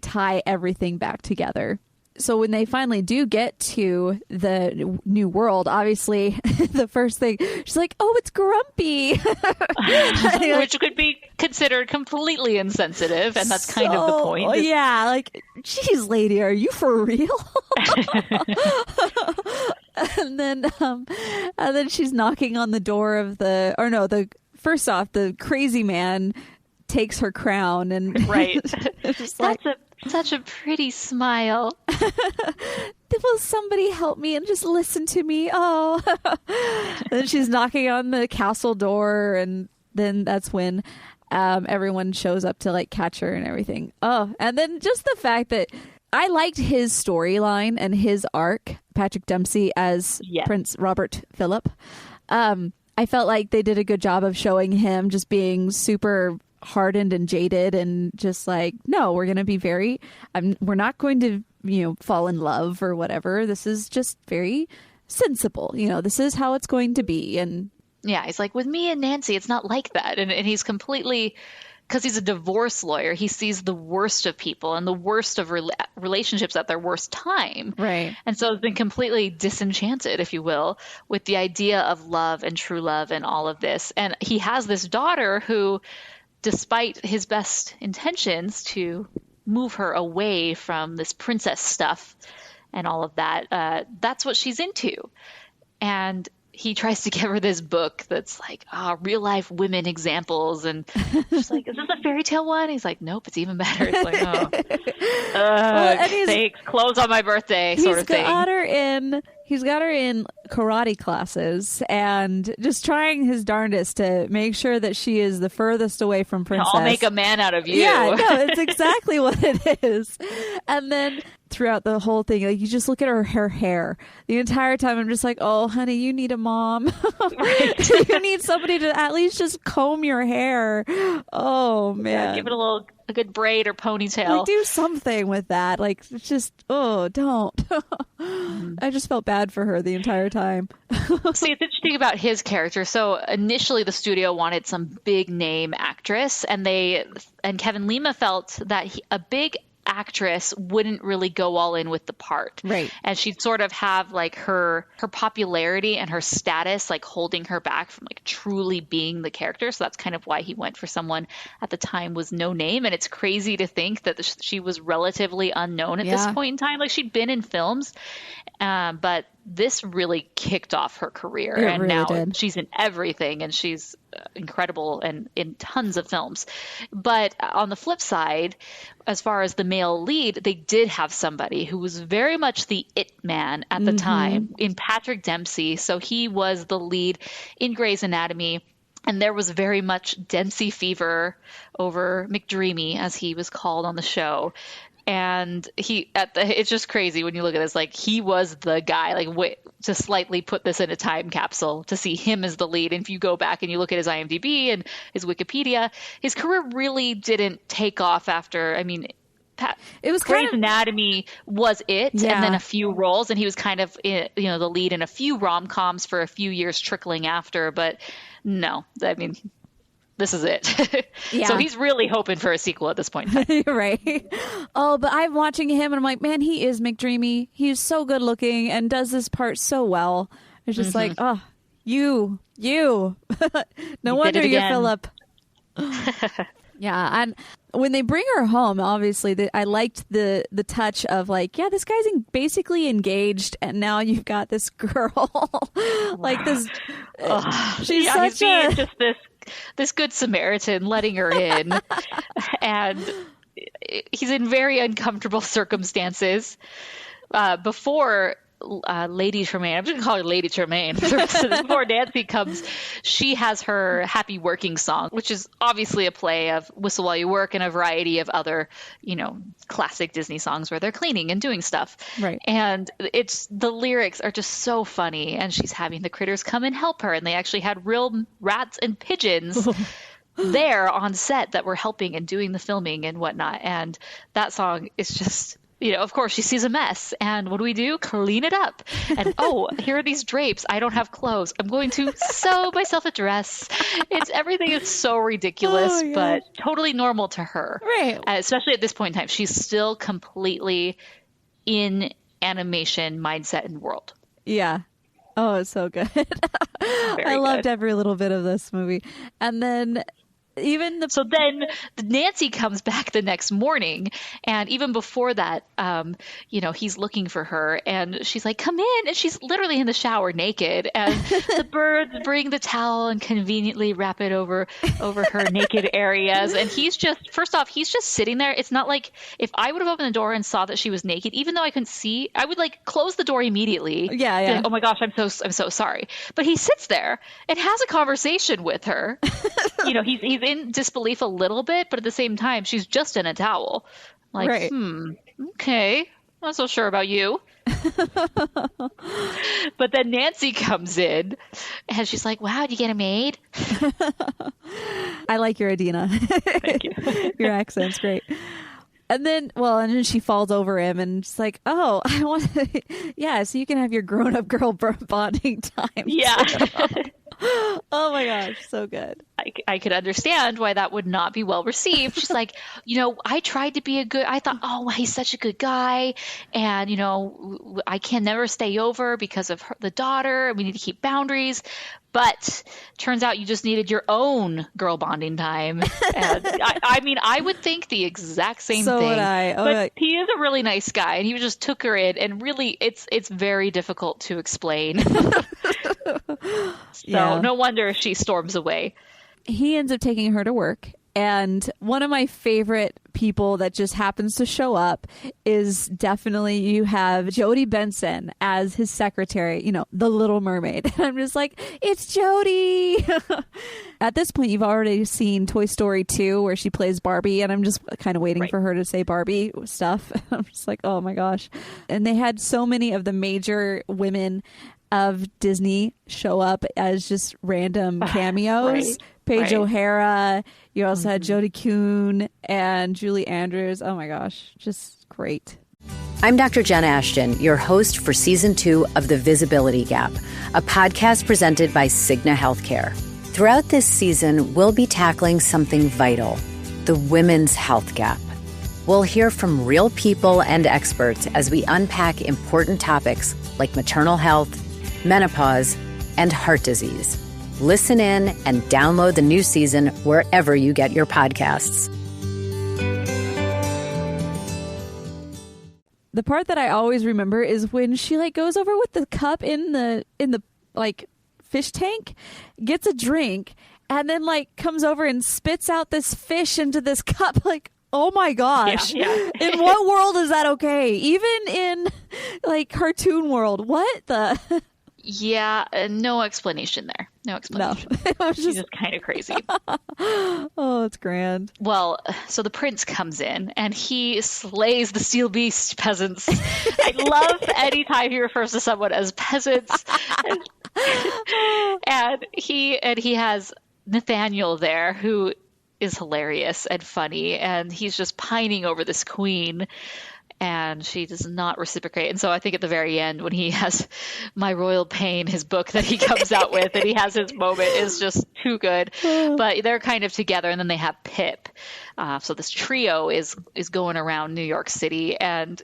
Speaker 4: tie everything back together. So when they finally do get to the new world, obviously the first thing, she's like, oh, it's grumpy.
Speaker 3: Which could be considered completely insensitive, and that's kind of the point.
Speaker 4: Yeah, like, geez, lady, are you for real? and then she's knocking on the door of first off, the crazy man takes her crown, and
Speaker 3: right.
Speaker 4: Just like,
Speaker 3: such a pretty smile.
Speaker 4: Will somebody help me and just listen to me? Oh. Then she's knocking on the castle door, and then that's when everyone shows up to like catch her and everything. Oh, and then just the fact that I liked his storyline and his arc, Patrick Dempsey as Prince Robert Phillip. I felt like they did a good job of showing him just being super hardened and jaded, and just like, no, we're going to be we're not going to, fall in love or whatever. This is just very sensible. This is how it's going to be. And
Speaker 3: yeah, he's like, with me and Nancy, it's not like that. And he's completely, because he's a divorce lawyer, he sees the worst of people and the worst of relationships at their worst time.
Speaker 4: Right.
Speaker 3: And so it's been completely disenchanted, if you will, with the idea of love and true love and all of this. And he has this daughter who, despite his best intentions to move her away from this princess stuff and all of that, that's what she's into. And he tries to give her this book that's like, real life women examples. And she's like, is this a fairy tale one? He's like, nope, it's even better. It's like, thanks, clothes on my birthday sort of thing.
Speaker 4: He's got her in karate classes and just trying his darndest to make sure that she is the furthest away from princess.
Speaker 3: I'll make a man out of you.
Speaker 4: Yeah, no, it's exactly what it is. And then throughout the whole thing, like, you just look at her hair. The entire time I'm just like, oh, honey, you need a mom.
Speaker 3: Right.
Speaker 4: You need somebody to at least just comb your hair. Oh, man.
Speaker 3: Yeah, give it a good braid or ponytail.
Speaker 4: Like, do something with that. Like, it's just, don't. I just felt bad for her the entire time.
Speaker 3: See, it's interesting about his character. So initially the studio wanted some big name actress, and Kevin Lima felt that a big actress wouldn't really go all in with the part.
Speaker 4: Right.
Speaker 3: And she'd sort of have like her popularity and her status like holding her back from like truly being the character. So that's kind of why he went for someone at the time was no name. And it's crazy to think that she was relatively unknown at this point in time. Like, she'd been in films, but this really kicked off her career.
Speaker 4: It
Speaker 3: and
Speaker 4: really
Speaker 3: now
Speaker 4: did.
Speaker 3: she's in everything, and she's incredible and in tons of films. But on the flip side, as far as the male lead, they did have somebody who was very much the it man at the time in Patrick Dempsey. So he was the lead in Grey's Anatomy. And there was very much Dempsey fever over McDreamy, as he was called on the show. And it's just crazy when you look at this. Like, he was the guy, like, to slightly put this in a time capsule to see him as the lead. And if you go back and you look at his IMDb and his Wikipedia, his career really didn't take off after, I mean, it was Grey's Anatomy was it, and then a few roles, and he was kind of, the lead in a few rom-coms for a few years trickling after. But no, I mean, this is it. So he's really hoping for a sequel at this point.
Speaker 4: Right. Oh, but I'm watching him and I'm like, man, he is McDreamy. He's so good looking and does this part so well. It's just like, oh, you. No wonder you're Philip. Yeah, and when they bring her home, obviously, I liked the touch of like, yeah, this guy's basically engaged, and now you've got this girl, like this. She's such
Speaker 3: just this good Samaritan letting her in, and he's in very uncomfortable circumstances. Before Lady Tremaine, I'm just gonna call her Lady Tremaine. Before Nancy comes, she has her Happy Working song, which is obviously a play of Whistle While You Work and a variety of other, classic Disney songs where they're cleaning and doing stuff.
Speaker 4: Right.
Speaker 3: And the lyrics are just so funny, and she's having the critters come and help her, and they actually had real rats and pigeons there on set that were helping and doing the filming and whatnot. And that song is just, of course, she sees a mess, and what do? Clean it up. And here are these drapes. I don't have clothes. I'm going to sew myself a dress. Everything is so ridiculous, but totally normal to her.
Speaker 4: Right.
Speaker 3: Especially at this point in time, she's still completely in animation mindset and world.
Speaker 4: Yeah. Oh, it's so good. I loved every little bit of this movie. And then So then Nancy comes back the next morning, and even before that, he's looking for her, and she's like, come in, and she's literally in the shower naked, and the birds bring the towel and conveniently wrap it over her naked areas, and he's just sitting there. It's not like, if I would have opened the door and saw that she was naked, even though I couldn't see, I would close the door immediately. Yeah.
Speaker 3: Like, oh my gosh, I'm so sorry. But he sits there and has a conversation with her. He's in disbelief a little bit, but at the same time, she's just in a towel. Like,
Speaker 4: right.
Speaker 3: Okay, not so sure about you. But then Nancy comes in, and she's like, wow, did you get a maid?
Speaker 4: I like your Idina.
Speaker 3: Thank you.
Speaker 4: Your accent's great. And then she falls over him, and she's like, oh, I want so you can have your grown-up girl bonding time.
Speaker 3: Yeah.
Speaker 4: Oh my gosh, so good.
Speaker 3: I could understand why that would not be well received. She's like, I tried to be I thought, oh, he's such a good guy, and I can never stay over because of the daughter, and we need to keep boundaries. But turns out you just needed your own girl bonding time. And I would think the exact same thing.
Speaker 4: So would I.
Speaker 3: But he is a really nice guy, and he just took her in, and really, it's very difficult to explain. So no wonder she storms away.
Speaker 4: He ends up taking her to work, and one of my favorite people that just happens to show up is definitely, you have Jodie Benson as his secretary, the Little Mermaid. And I'm just like, it's Jodie. At this point, you've already seen Toy Story 2 where she plays Barbie, and I'm just kind of waiting for her to say Barbie stuff. I'm just like, oh my gosh. And they had so many of the major women of Disney show up as just random cameos. Paige O'Hara. You also had Jodie Kuhn and Julie Andrews. Oh my gosh, just great.
Speaker 8: I'm Dr. Jen Ashton, your host for Season 2 of The Visibility Gap, a podcast presented by Cigna Healthcare. Throughout this season, we'll be tackling something vital, the women's health gap. We'll hear from real people and experts as we unpack important topics like maternal health, menopause, and heart disease. Listen in and download the new season wherever you get your podcasts.
Speaker 4: The part that I always remember is when she like goes over with the cup in the like fish tank, gets a drink, and then like comes over and spits out this fish into this cup. Like, oh my gosh.
Speaker 3: Yeah.
Speaker 4: In what world is that okay? Even in like cartoon world. What the?
Speaker 3: Yeah, no explanation there. No explanation.
Speaker 4: No. It was
Speaker 3: She's just kind of crazy.
Speaker 4: Oh, it's grand.
Speaker 3: Well, so the prince comes in and he slays the steel beast peasants. I love anytime he refers to someone as peasants. and he has Nathaniel there, who is hilarious and funny, and he's just pining over this queen. And she does not reciprocate. And so I think at the very end, when he has My Royal Pain, his book that he comes out with, and he has his moment, is just too good. But they're kind of together, and then they have Pip. So this trio is going around New York City, and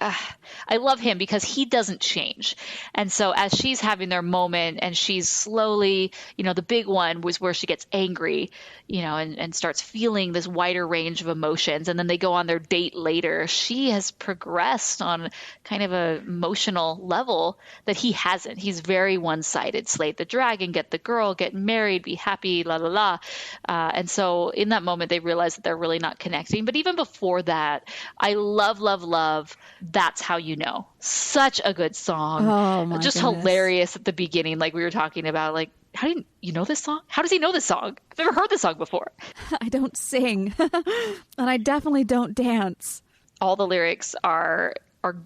Speaker 3: I love him because he doesn't change. And so as she's having their moment and she's slowly, the big one was where she gets angry, and starts feeling this wider range of emotions. And then they go on their date later. She has progressed on kind of a emotional level that he hasn't. He's very one-sided. Slay the dragon, get the girl, get married, be happy, la la la. And so in that moment, they realize that they're really not connecting. But even before that, I love, love, love That's How You Know. Such a good song.
Speaker 4: Oh my
Speaker 3: Just
Speaker 4: goodness.
Speaker 3: Hilarious at the beginning, like we were talking about, like, how do you know this song? How does he know this song? I've never heard this song before.
Speaker 4: I don't sing. And I definitely don't dance.
Speaker 3: All the lyrics are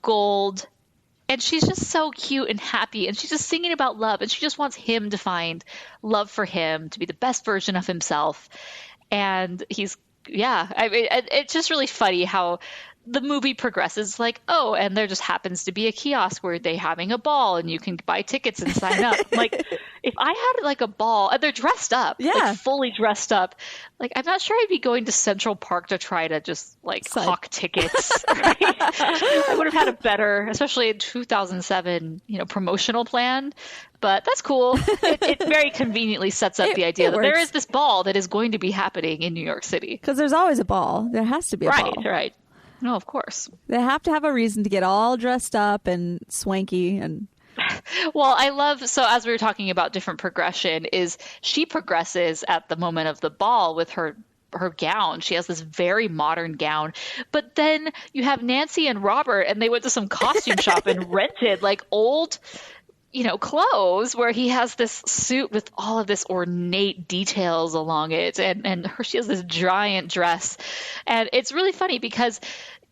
Speaker 3: gold. And she's just so cute and happy. And she's just singing about love. And she just wants him to find love for him, to be the best version of himself. And it's just really funny how the movie progresses, like, oh, and there just happens to be a kiosk where they're having a ball and you can buy tickets and sign up. Like, if I had like a ball and they're dressed up, like fully dressed up, like, I'm not sure I'd be going to Central Park to try to just like hawk tickets. Right? I would have had a better, especially in 2007, promotional plan. But that's cool. It very conveniently sets up the idea that there is this ball that is going to be happening in New York City.
Speaker 4: Because there's always a ball. There has to be a ball.
Speaker 3: Right. No, of course.
Speaker 4: They have to have a reason to get all dressed up and swanky and...
Speaker 3: Well, I love, so as we were talking about different progression, is she progresses at the moment of the ball with her gown. She has this very modern gown. But then you have Nancy and Robert, and they went to some costume shop and rented like old clothes, where he has this suit with all of this ornate details along it, and she has this giant dress. And it's really funny because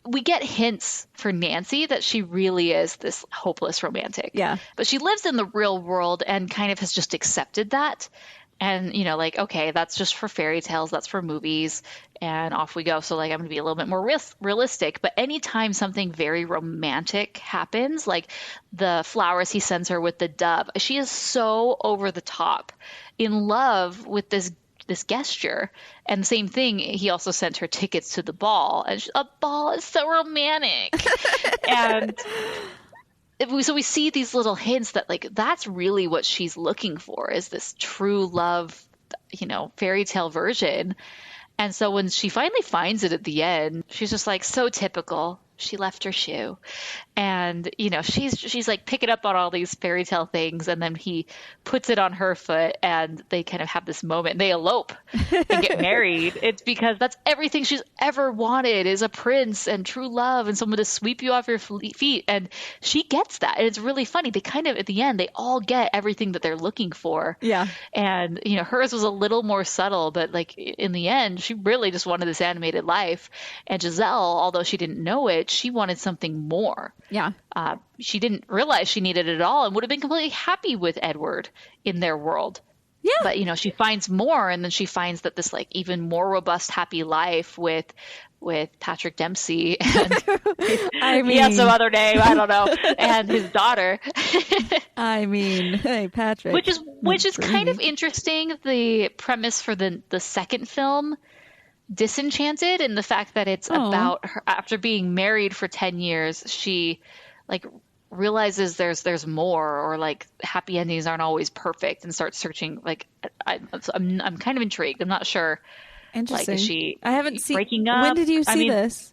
Speaker 3: we get hints for Nancy that she really is this hopeless romantic.
Speaker 4: Yeah.
Speaker 3: But she lives in the real world and kind of has just accepted that. And, like, okay, that's just for fairy tales, that's for movies, and off we go. So, like, I'm going to be a little bit more realistic. But anytime something very romantic happens, like the flowers he sends her with the dove, she is so over the top in love with this gesture. And same thing, he also sent her tickets to the ball. And a ball is so romantic. And so we see these little hints that, like, that's really what she's looking for, is this true love, fairy tale version. And so when she finally finds it at the end, she's just like, so typical. She left her shoe. And, she's like picking up on all these fairy tale things. And then he puts it on her foot and they kind of have this moment. They elope and get married. It's because that's everything she's ever wanted, is a prince and true love and someone to sweep you off your feet. And she gets that. And it's really funny. They kind of, at the end, they all get everything that they're looking for.
Speaker 4: Yeah.
Speaker 3: And, hers was a little more subtle, but like in the end, she really just wanted this animated life. And Giselle, although she didn't know it, she wanted something more.
Speaker 4: Yeah.
Speaker 3: She didn't realize she needed it all and would have been completely happy with Edward in their world.
Speaker 4: Yeah.
Speaker 3: But, she finds more, and then she finds that this like even more robust, happy life with Patrick Dempsey. And he has some other name, I don't know, and his daughter.
Speaker 4: Hey, Patrick.
Speaker 3: Which is kind of interesting, the premise for the second film, Disenchanted, and the fact that it's about her after being married for 10 years, she like realizes there's more, or like happy endings aren't always perfect, and starts searching. Like I'm kind of intrigued. I'm not sure.
Speaker 4: Interesting.
Speaker 3: Like, is she
Speaker 4: I haven't seen
Speaker 3: breaking up?
Speaker 4: When did you see this?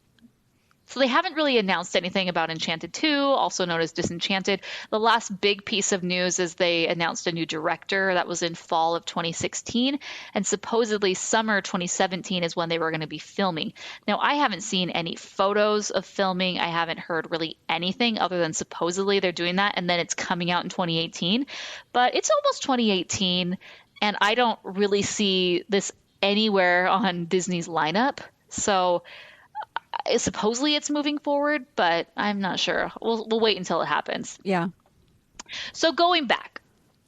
Speaker 3: So they haven't really announced anything about Enchanted 2, also known as Disenchanted. The last big piece of news is they announced a new director. That was in fall of 2016. And supposedly summer 2017 is when they were going to be filming. Now, I haven't seen any photos of filming. I haven't heard really anything other than supposedly they're doing that. And then it's coming out in 2018. But it's almost 2018. And I don't really see this anywhere on Disney's lineup. So supposedly it's moving forward, but I'm not sure. We'll wait until it happens.
Speaker 4: Yeah.
Speaker 3: So going back.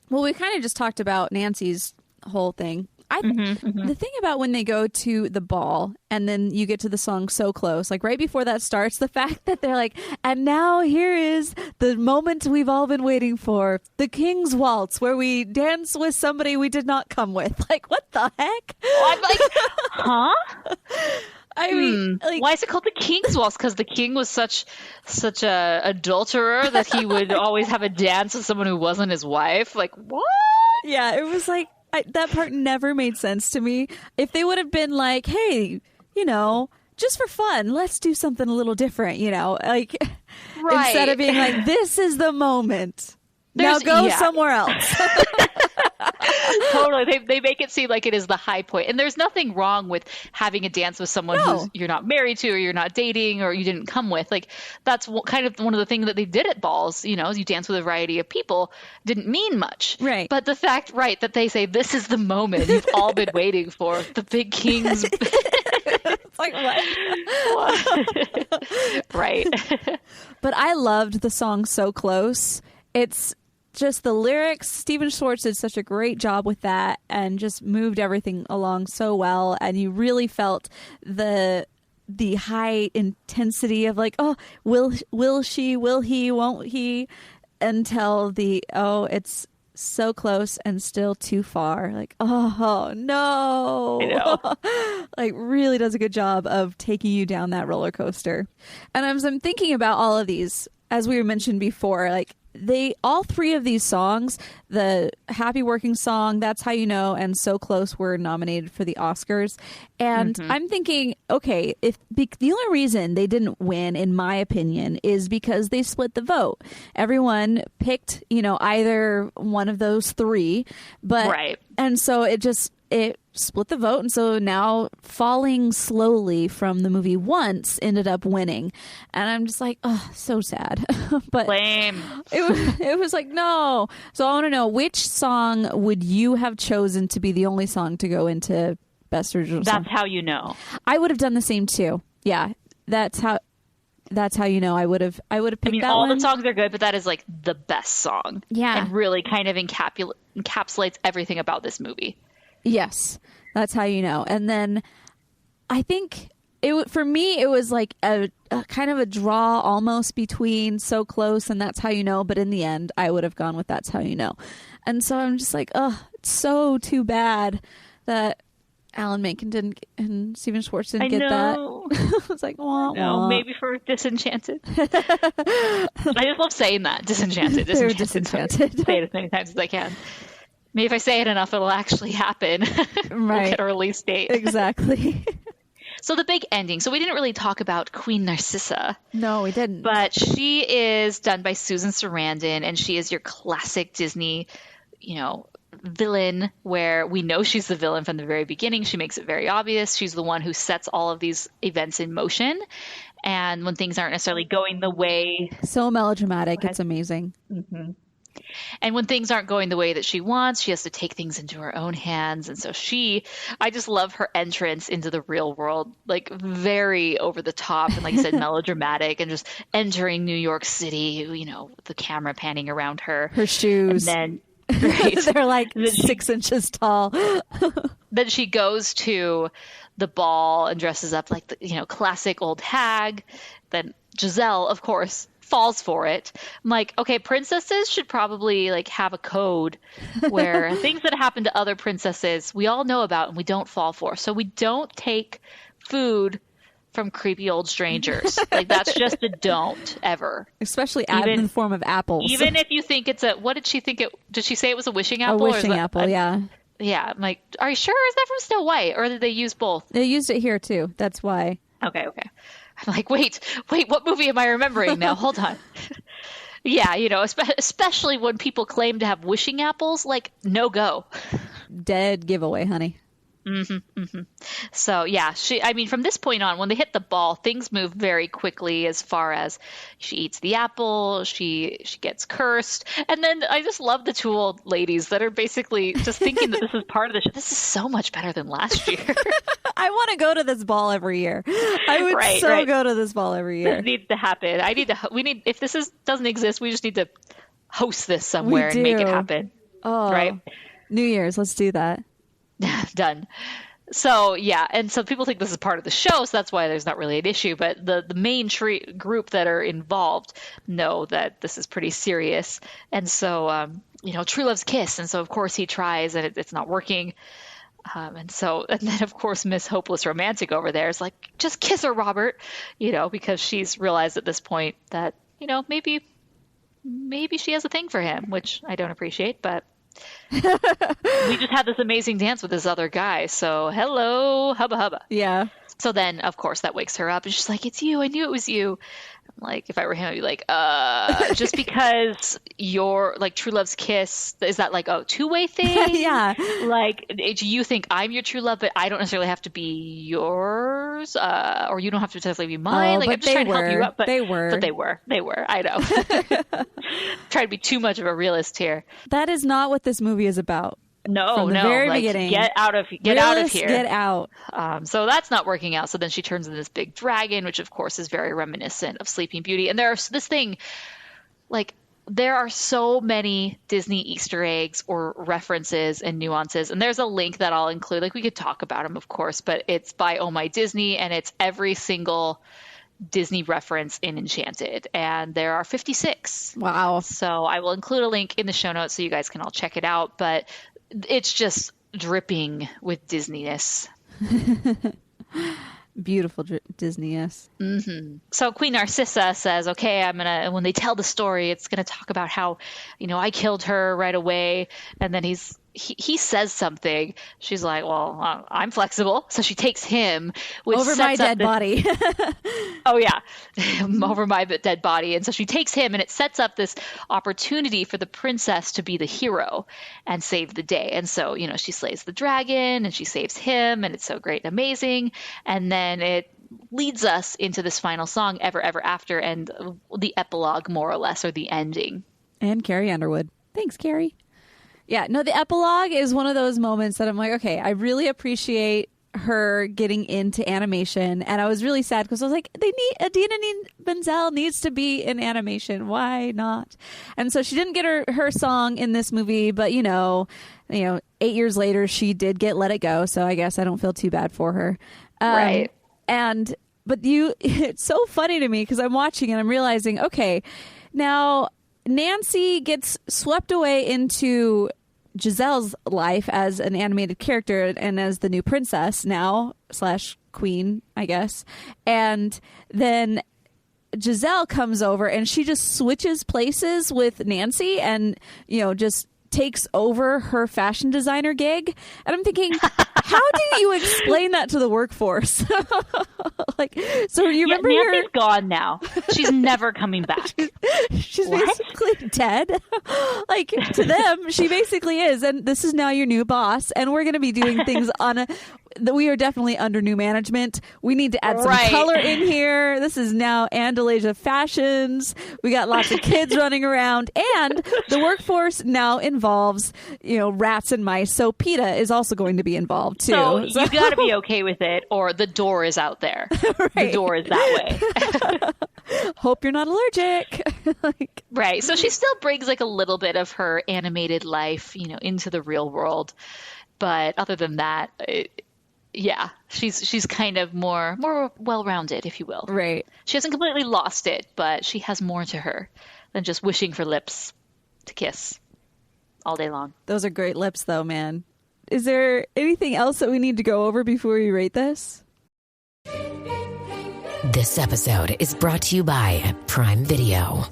Speaker 4: Well, we kind of just talked about Nancy's whole thing. The thing about when they go to the ball and then you get to the song So Close, like right before that starts, the fact that they're like, and now here is the moment we've all been waiting for, the King's Waltz, where we dance with somebody we did not come with. Like, what the heck?
Speaker 3: I'm like, huh?
Speaker 4: I mean, like,
Speaker 3: why is it called the King's Waltz? Because the king was such a adulterer that he would always have a dance with someone who wasn't his wife. Like, what?
Speaker 4: Yeah, it was like, that part never made sense to me. If they would have been like, hey, just for fun, let's do something a little different, like
Speaker 3: right.
Speaker 4: Instead of being like, this is the moment. Now go somewhere else.
Speaker 3: Totally. They make it seem like it is the high point. And there's nothing wrong with having a dance with someone who you're not married to or you're not dating or you didn't come with. Like, that's kind of one of the things that they did at balls. You dance with a variety of people didn't mean much.
Speaker 4: Right.
Speaker 3: But the fact, that they say this is the moment you've all been waiting for. The big king's.
Speaker 4: It's like, what?
Speaker 3: Right.
Speaker 4: But I loved the song So Close. It's just the lyrics. Stephen Schwartz did such a great job with that and just moved everything along so well. And you really felt the high intensity of like, oh, will she, will he, won't he, until it's so close and still too far. Like, oh no.
Speaker 3: I know.
Speaker 4: Like, really does a good job of taking you down that roller coaster. And as I'm thinking about all of these, as we mentioned before, like, all three of these songs, the Happy Working Song, That's How You Know, and So Close, were nominated for the Oscars. And I'm thinking, okay, the only reason they didn't win, in my opinion, is because they split the vote. Everyone picked, either one of those three. But,
Speaker 3: right.
Speaker 4: And so it split the vote, and so now Falling Slowly from the movie Once ended up winning, and I'm just like, oh, so sad. But
Speaker 3: lame.
Speaker 4: It was like, no. So I want to know, which song would you have chosen to be the only song to go into Best Original Song?
Speaker 3: That's How You Know.
Speaker 4: I would have done the same too. Yeah, That's How You Know. I would have picked that
Speaker 3: all
Speaker 4: one.
Speaker 3: the songs are good, but that is like the best song.
Speaker 4: Yeah,
Speaker 3: and really kind of encapsulates everything about this movie.
Speaker 4: Yes, That's How You Know. And then I think for me, it was like a kind of a draw almost between So Close and That's How You Know. But in the end, I would have gone with That's How You Know. And so I'm just like, oh, it's so too bad that Alan Menken didn't and Stephen Schwartz didn't get that. I was like, wah, wah.
Speaker 3: Maybe for Disenchanted. I just love saying that. Disenchanted.
Speaker 4: Disenchanted.
Speaker 3: Say it as many times as I can. Maybe if I say it enough, it'll actually happen.
Speaker 4: Right.
Speaker 3: We'll get a release date.
Speaker 4: Exactly.
Speaker 3: So the big ending. So we didn't really talk about Queen Narcissa.
Speaker 4: No, we didn't.
Speaker 3: But she is done by Susan Sarandon, and she is your classic Disney, villain, where we know she's the villain from the very beginning. She makes it very obvious. She's the one who sets all of these events in motion. And when things aren't necessarily going the way...
Speaker 4: So melodramatic. It's amazing.
Speaker 3: Mm-hmm. And when things aren't going the way that she wants, she has to take things into her own hands. And so I just love her entrance into the real world, like very over the top and, like you said, melodramatic, and just entering New York City, with the camera panning around her.
Speaker 4: Her shoes.
Speaker 3: And then, right.
Speaker 4: They're like 6 inches tall.
Speaker 3: Then she goes to the ball and dresses up like the, classic old hag. Then Giselle, of course, falls for it. I'm like, okay, princesses should probably like have a code where things that happen to other princesses we all know about and we don't fall for. So we don't take food from creepy old strangers. Like, that's just a don't ever.
Speaker 4: Especially in the form of apples.
Speaker 3: Even if you think it's what did she think did she say it was a wishing apple?
Speaker 4: A wishing apple, yeah.
Speaker 3: Yeah. I'm like, are you sure? Is that from Snow White? Or did they use both?
Speaker 4: They used it here too. That's why.
Speaker 3: Okay. I'm like, wait, what movie am I remembering now? Hold on. Yeah, especially when people claim to have wishing apples, like, no go.
Speaker 4: Dead giveaway, honey.
Speaker 3: So yeah, from this point on, when they hit the ball, things move very quickly as far as she eats the apple, she gets cursed. And then I just love the two old ladies that are basically just thinking that this is part of the show. This is so much better than last year.
Speaker 4: I want to go to this ball every year. I would go to this ball every year.
Speaker 3: This needs to happen. If this doesn't exist, we just need to host this somewhere and make it happen.
Speaker 4: Oh, right. New Year's, let's do that.
Speaker 3: Done. So yeah, and so people think this is part of the show, so that's why there's not really an issue. But the main group that are involved know that this is pretty serious, and so true love's kiss, and so of course he tries, and it's not working. And then of course Miss Hopeless Romantic over there is like, just kiss her, Robert, because she's realized at this point that maybe she has a thing for him, which I don't appreciate, but. We just had this amazing dance with this other guy, so hello, hubba hubba.
Speaker 4: Yeah.
Speaker 3: So then of course that wakes her up and she's like, it's you, I knew it was you. I'm like, if I were him, I'd be like, just because you're like true love's kiss, is that like a two-way thing?
Speaker 4: Yeah.
Speaker 3: Like, do you think I'm your true love, but I don't necessarily have to be yours, or you don't have to necessarily be mine? Like, I'm just trying to help you up, but they were. I know. Try to be too much of a realist here.
Speaker 4: That is not what this movie is about.
Speaker 3: No,
Speaker 4: From the very beginning.
Speaker 3: Get out of here.
Speaker 4: Get out.
Speaker 3: So that's not working out. So then she turns into this big dragon, which of course is very reminiscent of Sleeping Beauty. And there's this thing, like, there are so many Disney Easter eggs or references and nuances. And there's a link that I'll include. Like, we could talk about them, of course, but it's by Oh My Disney, and it's every single Disney reference in Enchanted, and there are 56.
Speaker 4: Wow.
Speaker 3: So I will include a link in the show notes so you guys can all check it out, but it's just dripping with Disney-ness.
Speaker 4: Beautiful Disney-ness.
Speaker 3: Mm-hmm. So Queen Narcissa says, okay, when they tell the story, it's going to talk about how, I killed her right away. And then he says something. She's like, well, I'm flexible. So she takes him. Which
Speaker 4: over my dead body.
Speaker 3: Oh, yeah. Over my dead body. And so she takes him, and it sets up this opportunity for the princess to be the hero and save the day. And so, she slays the dragon, and she saves him, and it's so great and amazing. And then it leads us into this final song, Ever, Ever After, and the epilogue, more or less, or the ending.
Speaker 4: And Carrie Underwood. Thanks, Carrie. Yeah, no, the epilogue is one of those moments that I'm like, okay, I really appreciate her getting into animation. And I was really sad because I was like, Idina Menzel needs to be in animation. Why not? And so she didn't get her song in this movie, but 8 years later, she did get Let It Go. So I guess I don't feel too bad for her.
Speaker 3: Right.
Speaker 4: But it's so funny to me because I'm watching and I'm realizing, okay, now Nancy gets swept away into Giselle's life as an animated character and as the new princess now / queen, I guess. And then Giselle comes over and she just switches places with Nancy and, just takes over her fashion designer gig. And I'm thinking, how do you explain that to the workforce? So you remember
Speaker 3: Nancy's gone now. She's never coming back.
Speaker 4: She's basically dead. To them, she basically is. And this is now your new boss. And we're going to be doing things we are definitely under new management. We need to add some color in here. This is now Andalasia Fashions. We got lots of kids running around, and the workforce now involves, rats and mice. So PETA is also going to be involved too.
Speaker 3: So you got to be okay with it, or the door is out there. The door is that way.
Speaker 4: Hope you're not allergic.
Speaker 3: Right. So she still brings a little bit of her animated life, into the real world. But other than that, she's kind of more well-rounded, if you will.
Speaker 4: Right.
Speaker 3: She hasn't completely lost it, but she has more to her than just wishing for lips to kiss all day long.
Speaker 4: Those are great lips, though, man. Is there anything else that we need to go over before we rate this?
Speaker 9: This episode is brought to you by Prime Video.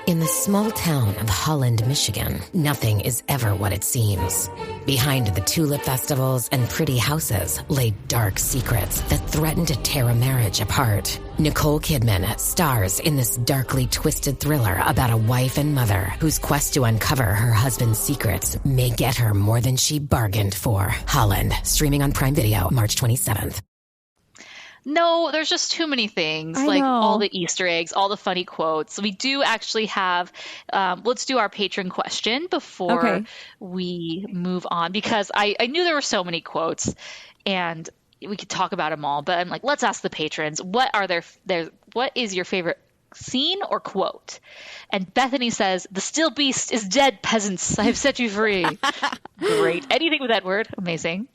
Speaker 9: In the small town of Holland, Michigan, nothing is ever what it seems. Behind the tulip festivals and pretty houses lay dark secrets that threaten to tear a marriage apart. Nicole Kidman stars in this darkly twisted thriller about a wife and mother whose quest to uncover her husband's secrets may get her more than she bargained for. Holland, streaming on Prime Video March 27th.
Speaker 3: No, there's just too many things, all the Easter eggs, all the funny quotes. We do actually have, let's do our patron question before we move on, because I knew there were so many quotes and we could talk about them all, but I'm like, let's ask the patrons, what is your favorite scene or quote? And Bethany says, "The still beast is dead, peasants. I have set you free." Great. Anything with that word. Amazing.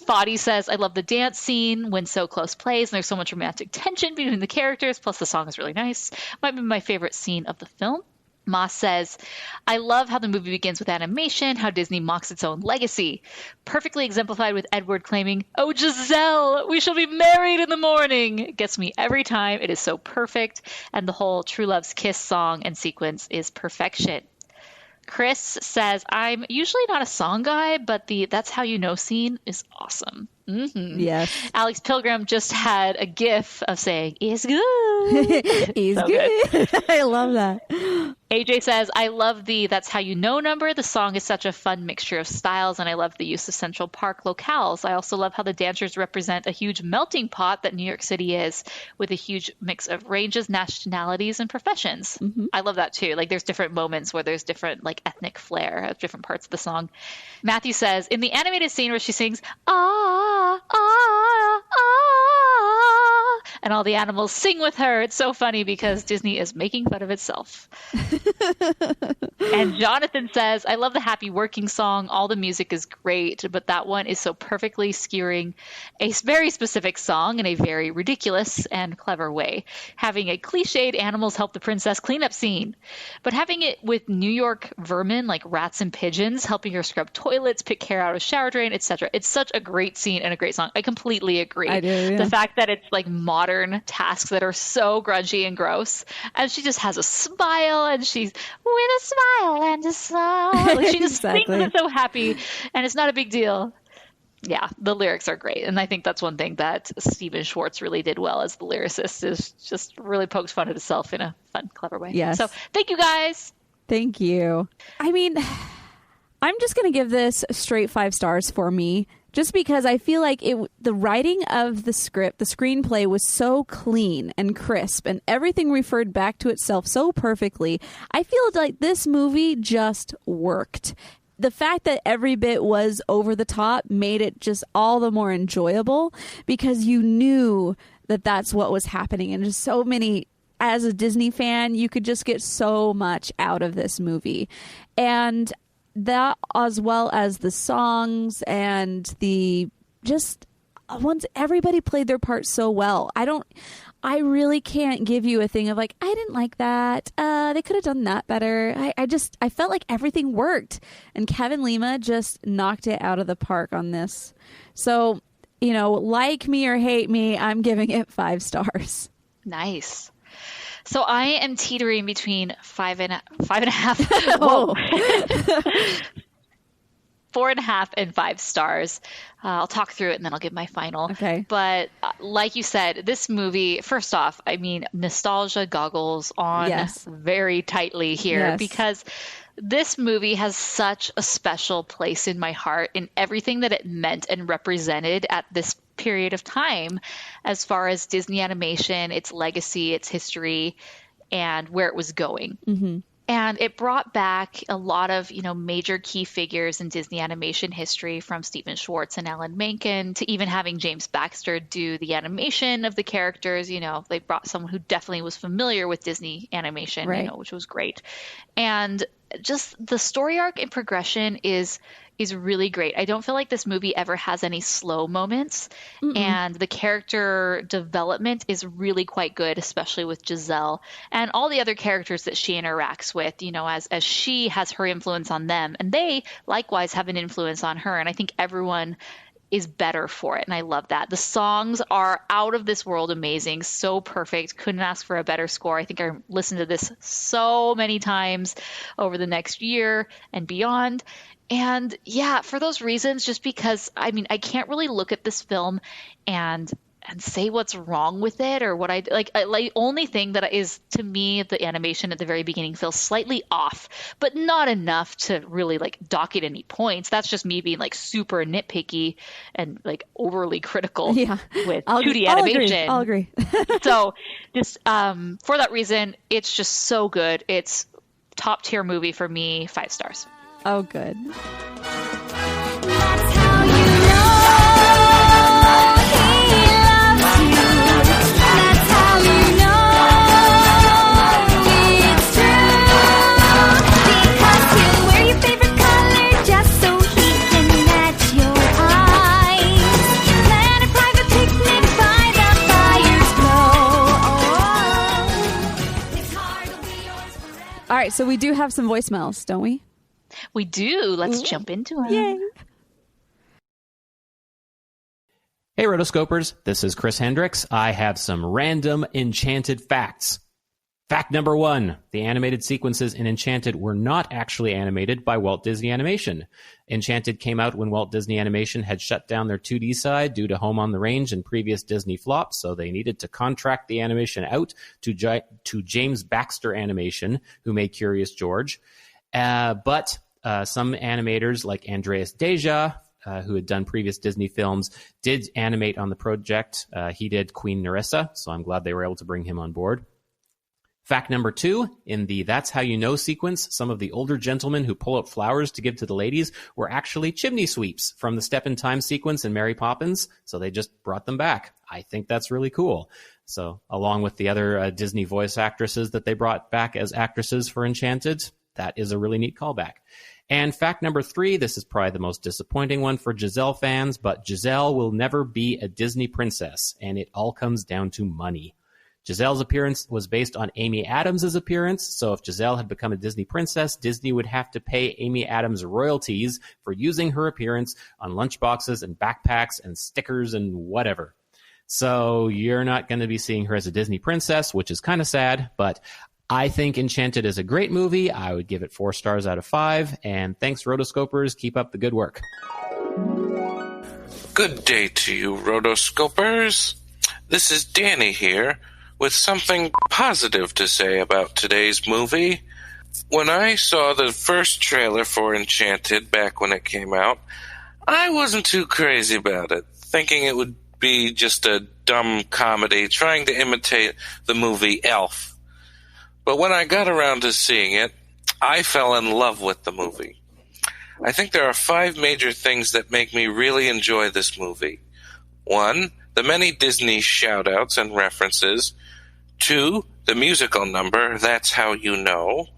Speaker 3: Fadi says, "I love the dance scene when So Close plays, and there's so much romantic tension between the characters, plus the song is really nice. Might be my favorite scene of the film." Moss says, "I love how the movie begins with animation, how Disney mocks its own legacy. Perfectly exemplified with Edward claiming, 'Oh, Giselle, we shall be married in the morning.' It gets me every time. It is so perfect. And the whole True Love's Kiss song and sequence is perfection." Chris says, "I'm usually not a song guy, but the That's How You Know scene is awesome." Mm-hmm. Yes. Alex Pilgrim just had a gif of saying, "Is good."
Speaker 4: Is so good. I love that.
Speaker 3: AJ says, "I love the That's How You Know number. The song is such a fun mixture of styles, and I love the use of Central Park locales. I also love how the dancers represent a huge melting pot that New York City is, with a huge mix of ranges, nationalities, and professions." Mm-hmm. I love that too. Like, there's different moments where there's different ethnic flair of different parts of the song. Matthew says, "In the animated scene where she sings, 'Ah, ah, ah,' and all the animals sing with her, it's so funny because Disney is making fun of itself." And Jonathan says, "I love the happy working song. All the music is great, but that one is so perfectly skewering a very specific song in a very ridiculous and clever way. Having a cliched animals help the princess cleanup scene, but having it with New York vermin like rats and pigeons helping her scrub toilets, pick hair out of shower drain, etc. It's such a great scene and a great song." I completely agree.
Speaker 4: I do, yeah.
Speaker 3: The fact that it's like modern tasks that are so grungy and gross, and she just has a smile, and she's with a smile and a smile. Like, she just sings and is so happy, and it's not a big deal. Yeah, the lyrics are great, and I think that's one thing that Stephen Schwartz really did well as the lyricist, is just really pokes fun at himself in a fun, clever way.
Speaker 4: Yes.
Speaker 3: So thank you guys.
Speaker 4: Thank you. I mean, I'm just going to give this straight 5 stars for me, just because I feel like the writing of the script, the screenplay was so clean and crisp, and everything referred back to itself so perfectly. I feel like this movie just worked. The fact that every bit was over the top made it just all the more enjoyable, because you knew that that's what was happening. And just so many, as a Disney fan, you could just get so much out of this movie. And that, as well as the songs and the just once everybody played their part so well. I really can't give you a thing of like, I didn't like that. They could have done that better. I felt like everything worked, and Kevin Lima just knocked it out of the park on this. So, like me or hate me, I'm giving it 5 stars.
Speaker 3: Nice. So I am teetering between 5.5.
Speaker 4: Whoa.
Speaker 3: 4.5 and 5 stars. I'll talk through it and then I'll give my final.
Speaker 4: Okay.
Speaker 3: But like you said, this movie, first off, I mean, nostalgia goggles on very tightly here, because this movie has such a special place in my heart in everything that it meant and represented at this period of time, as far as Disney animation, its legacy, its history, and where it was going. Mm-hmm. And it brought back a lot of, major key figures in Disney animation history, from Stephen Schwartz and Alan Menken to even having James Baxter do the animation of the characters. They brought someone who definitely was familiar with Disney animation,
Speaker 4: right,
Speaker 3: which was great. And just the story arc and progression is really great. I don't feel like this movie ever has any slow moments. Mm-mm. And the character development is really quite good, especially with Giselle and all the other characters that she interacts with, as she has her influence on them, and they likewise have an influence on her. And I think everyone is better for it. And I love that. The songs are out of this world amazing. So perfect. Couldn't ask for a better score. I think I listened to this so many times over the next year and beyond. And yeah, for those reasons, just because, I mean, I can't really look at this film and say what's wrong with it or what like only thing that is, to me, the animation at the very beginning feels slightly off, but not enough to really like dock it any points. That's just me being like super nitpicky and like overly critical with 2D animation.
Speaker 4: I'll agree.
Speaker 3: So just for that reason, it's just so good. It's top tier movie for me, 5 stars.
Speaker 4: Oh, good. All right, so we do have some voicemails, don't we?
Speaker 3: We do. Let's jump into it.
Speaker 4: Yay.
Speaker 10: Hey, Rotoscopers. This is Chris Hendricks. I have some random Enchanted facts. Fact number 1. The animated sequences in Enchanted were not actually animated by Walt Disney Animation. Enchanted came out when Walt Disney Animation had shut down their 2D side due to Home on the Range and previous Disney flops, so they needed to contract the animation out to James Baxter Animation, who made Curious George. But some animators like Andreas Deja, who had done previous Disney films, did animate on the project. He did Queen Nerissa, so I'm glad they were able to bring him on board. Fact number 2, in the That's How You Know sequence, some of the older gentlemen who pull out flowers to give to the ladies were actually chimney sweeps from the Step in Time sequence in Mary Poppins, so they just brought them back. I think that's really cool. So along with the other Disney voice actresses that they brought back as actresses for Enchanted, that is a really neat callback. And fact number 3, this is probably the most disappointing one for Giselle fans, but Giselle will never be a Disney princess, and it all comes down to money. Giselle's appearance was based on Amy Adams' appearance, so if Giselle had become a Disney princess, Disney would have to pay Amy Adams royalties for using her appearance on lunchboxes and backpacks and stickers and whatever. So you're not going to be seeing her as a Disney princess, which is kind of sad, but I think Enchanted is a great movie. I would give it 4 stars out of 5, and thanks, Rotoscopers. Keep up the good work.
Speaker 11: Good day to you, Rotoscopers. This is Danny here, with something positive to say about today's movie. When I saw the first trailer for Enchanted back when it came out, I wasn't too crazy about it, thinking it would be just a dumb comedy trying to imitate the movie Elf. But when I got around to seeing it, I fell in love with the movie. I think there are 5 major things that make me really enjoy this movie. 1, the many Disney shout-outs and references. 2, the musical number, That's How You Know.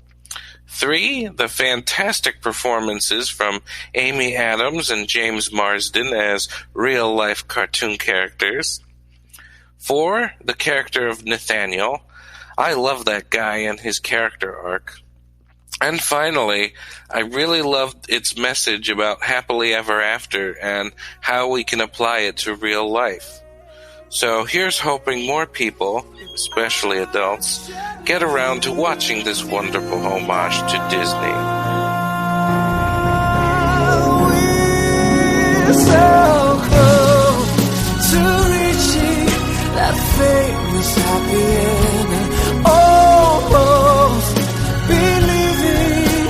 Speaker 11: 3, the fantastic performances from Amy Adams and James Marsden as real-life cartoon characters. 4, the character of Nathaniel. I love that guy and his character arc. And finally, I really loved its message about happily ever after and how we can apply it to real life. So here's hoping more people, especially adults, get around to watching this wonderful homage to Disney.
Speaker 12: We're so close to reaching that famous happy ending. Almost believing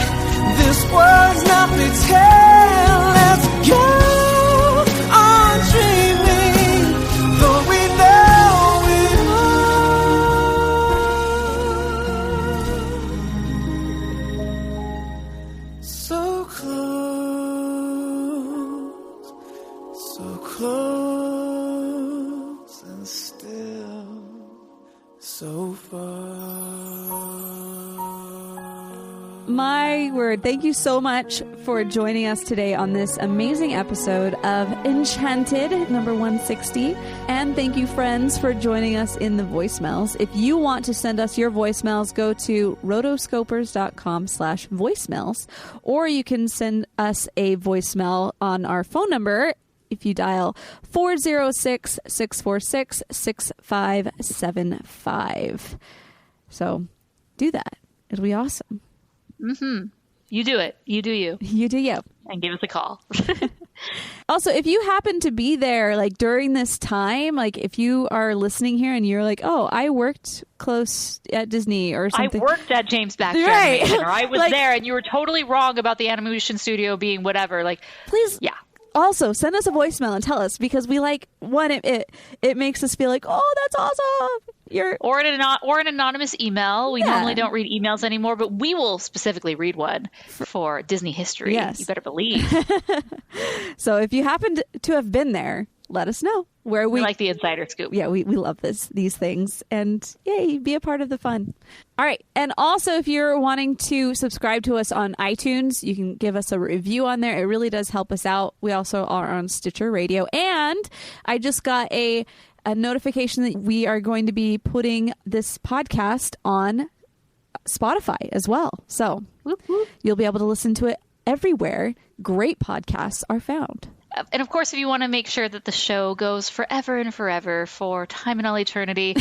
Speaker 12: this was not pretend. Let's go on dreaming, though we know it all. So close, and still so far.
Speaker 4: My word, thank you so much for joining us today on this amazing episode of Enchanted, number 160. And thank you, friends, for joining us in the voicemails. If you want to send us your voicemails, go to rotoscopers.com/voicemails, or you can send us a voicemail on our phone number, if you dial 406-646-6575. So do that. It'll be awesome.
Speaker 3: Mm-hmm. You do it. You do you.
Speaker 4: You do you.
Speaker 3: And give us a call.
Speaker 4: Also, if you happen to be there, like during this time, like if you are listening here and you're like, oh, I worked close at Disney or something.
Speaker 3: I worked at James Baxter
Speaker 4: right.
Speaker 3: Animation, or I was
Speaker 4: like,
Speaker 3: there and you were totally wrong about the animation studio being whatever. Like,
Speaker 4: please.
Speaker 3: Yeah.
Speaker 4: Also, send us a voicemail and tell us, because we like, one, it makes us feel like, oh, that's awesome.
Speaker 3: Or an anonymous email. We normally don't read emails anymore, but we will specifically read one for Disney history.
Speaker 4: Yes.
Speaker 3: You better believe.
Speaker 4: So if you happen to have been there, let us know. Where we
Speaker 3: like the insider scoop.
Speaker 4: Yeah, we love these things. And yay, be a part of the fun. All right. And also, if you're wanting to subscribe to us on iTunes, you can give us a review on there. It really does help us out. We also are on Stitcher Radio. And I just got a notification that we are going to be putting this podcast on Spotify as well. So you'll be able to listen to it everywhere great podcasts are found.
Speaker 3: And of course, if you want to make sure that the show goes forever and forever for time and all eternity,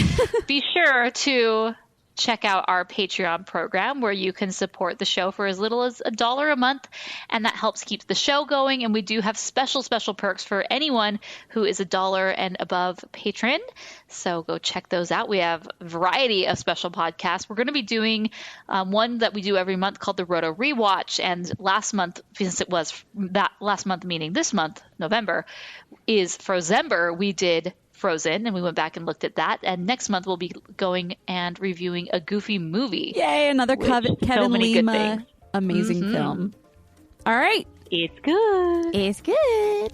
Speaker 3: be sure to check out our Patreon program, where you can support the show for as little as $1 a month. And that helps keep the show going. And we do have special perks for anyone who is $1 and above patron. So go check those out. We have a variety of special podcasts. We're going to be doing one that we do every month called the Roto Rewatch. And last month, since it was that last month, meaning this month, November, is Frozember, we did Frozen, and we went back and looked at that. And next month we'll be going and reviewing a Goofy movie.
Speaker 4: Yay, another Kevin Lima amazing film. All right.
Speaker 3: It's good.
Speaker 4: It's good.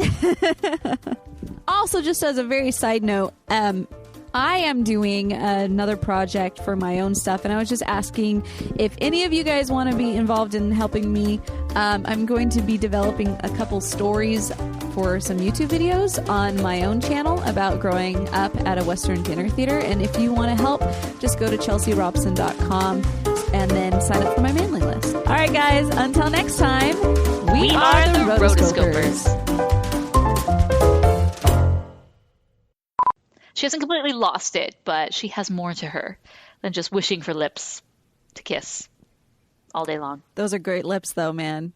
Speaker 4: Also, just as a very side note, I am doing another project for my own stuff, and I was just asking if any of you guys want to be involved in helping me. I'm going to be developing a couple stories for some YouTube videos on my own channel about growing up at a Western dinner theater, and if you want to help, just go to chelsearobson.com and then sign up for my mailing list. All right, guys, until next time, we are the Rotoscopers.
Speaker 3: She hasn't completely lost it, but she has more to her than just wishing for lips to kiss all day long.
Speaker 4: Those are great lips, though, man.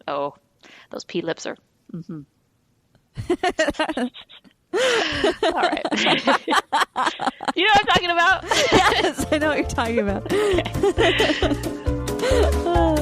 Speaker 3: Oh, those pea lips are... Mm-hmm. All right. You know what I'm talking about?
Speaker 4: Yes, I know what you're talking about.
Speaker 3: Okay.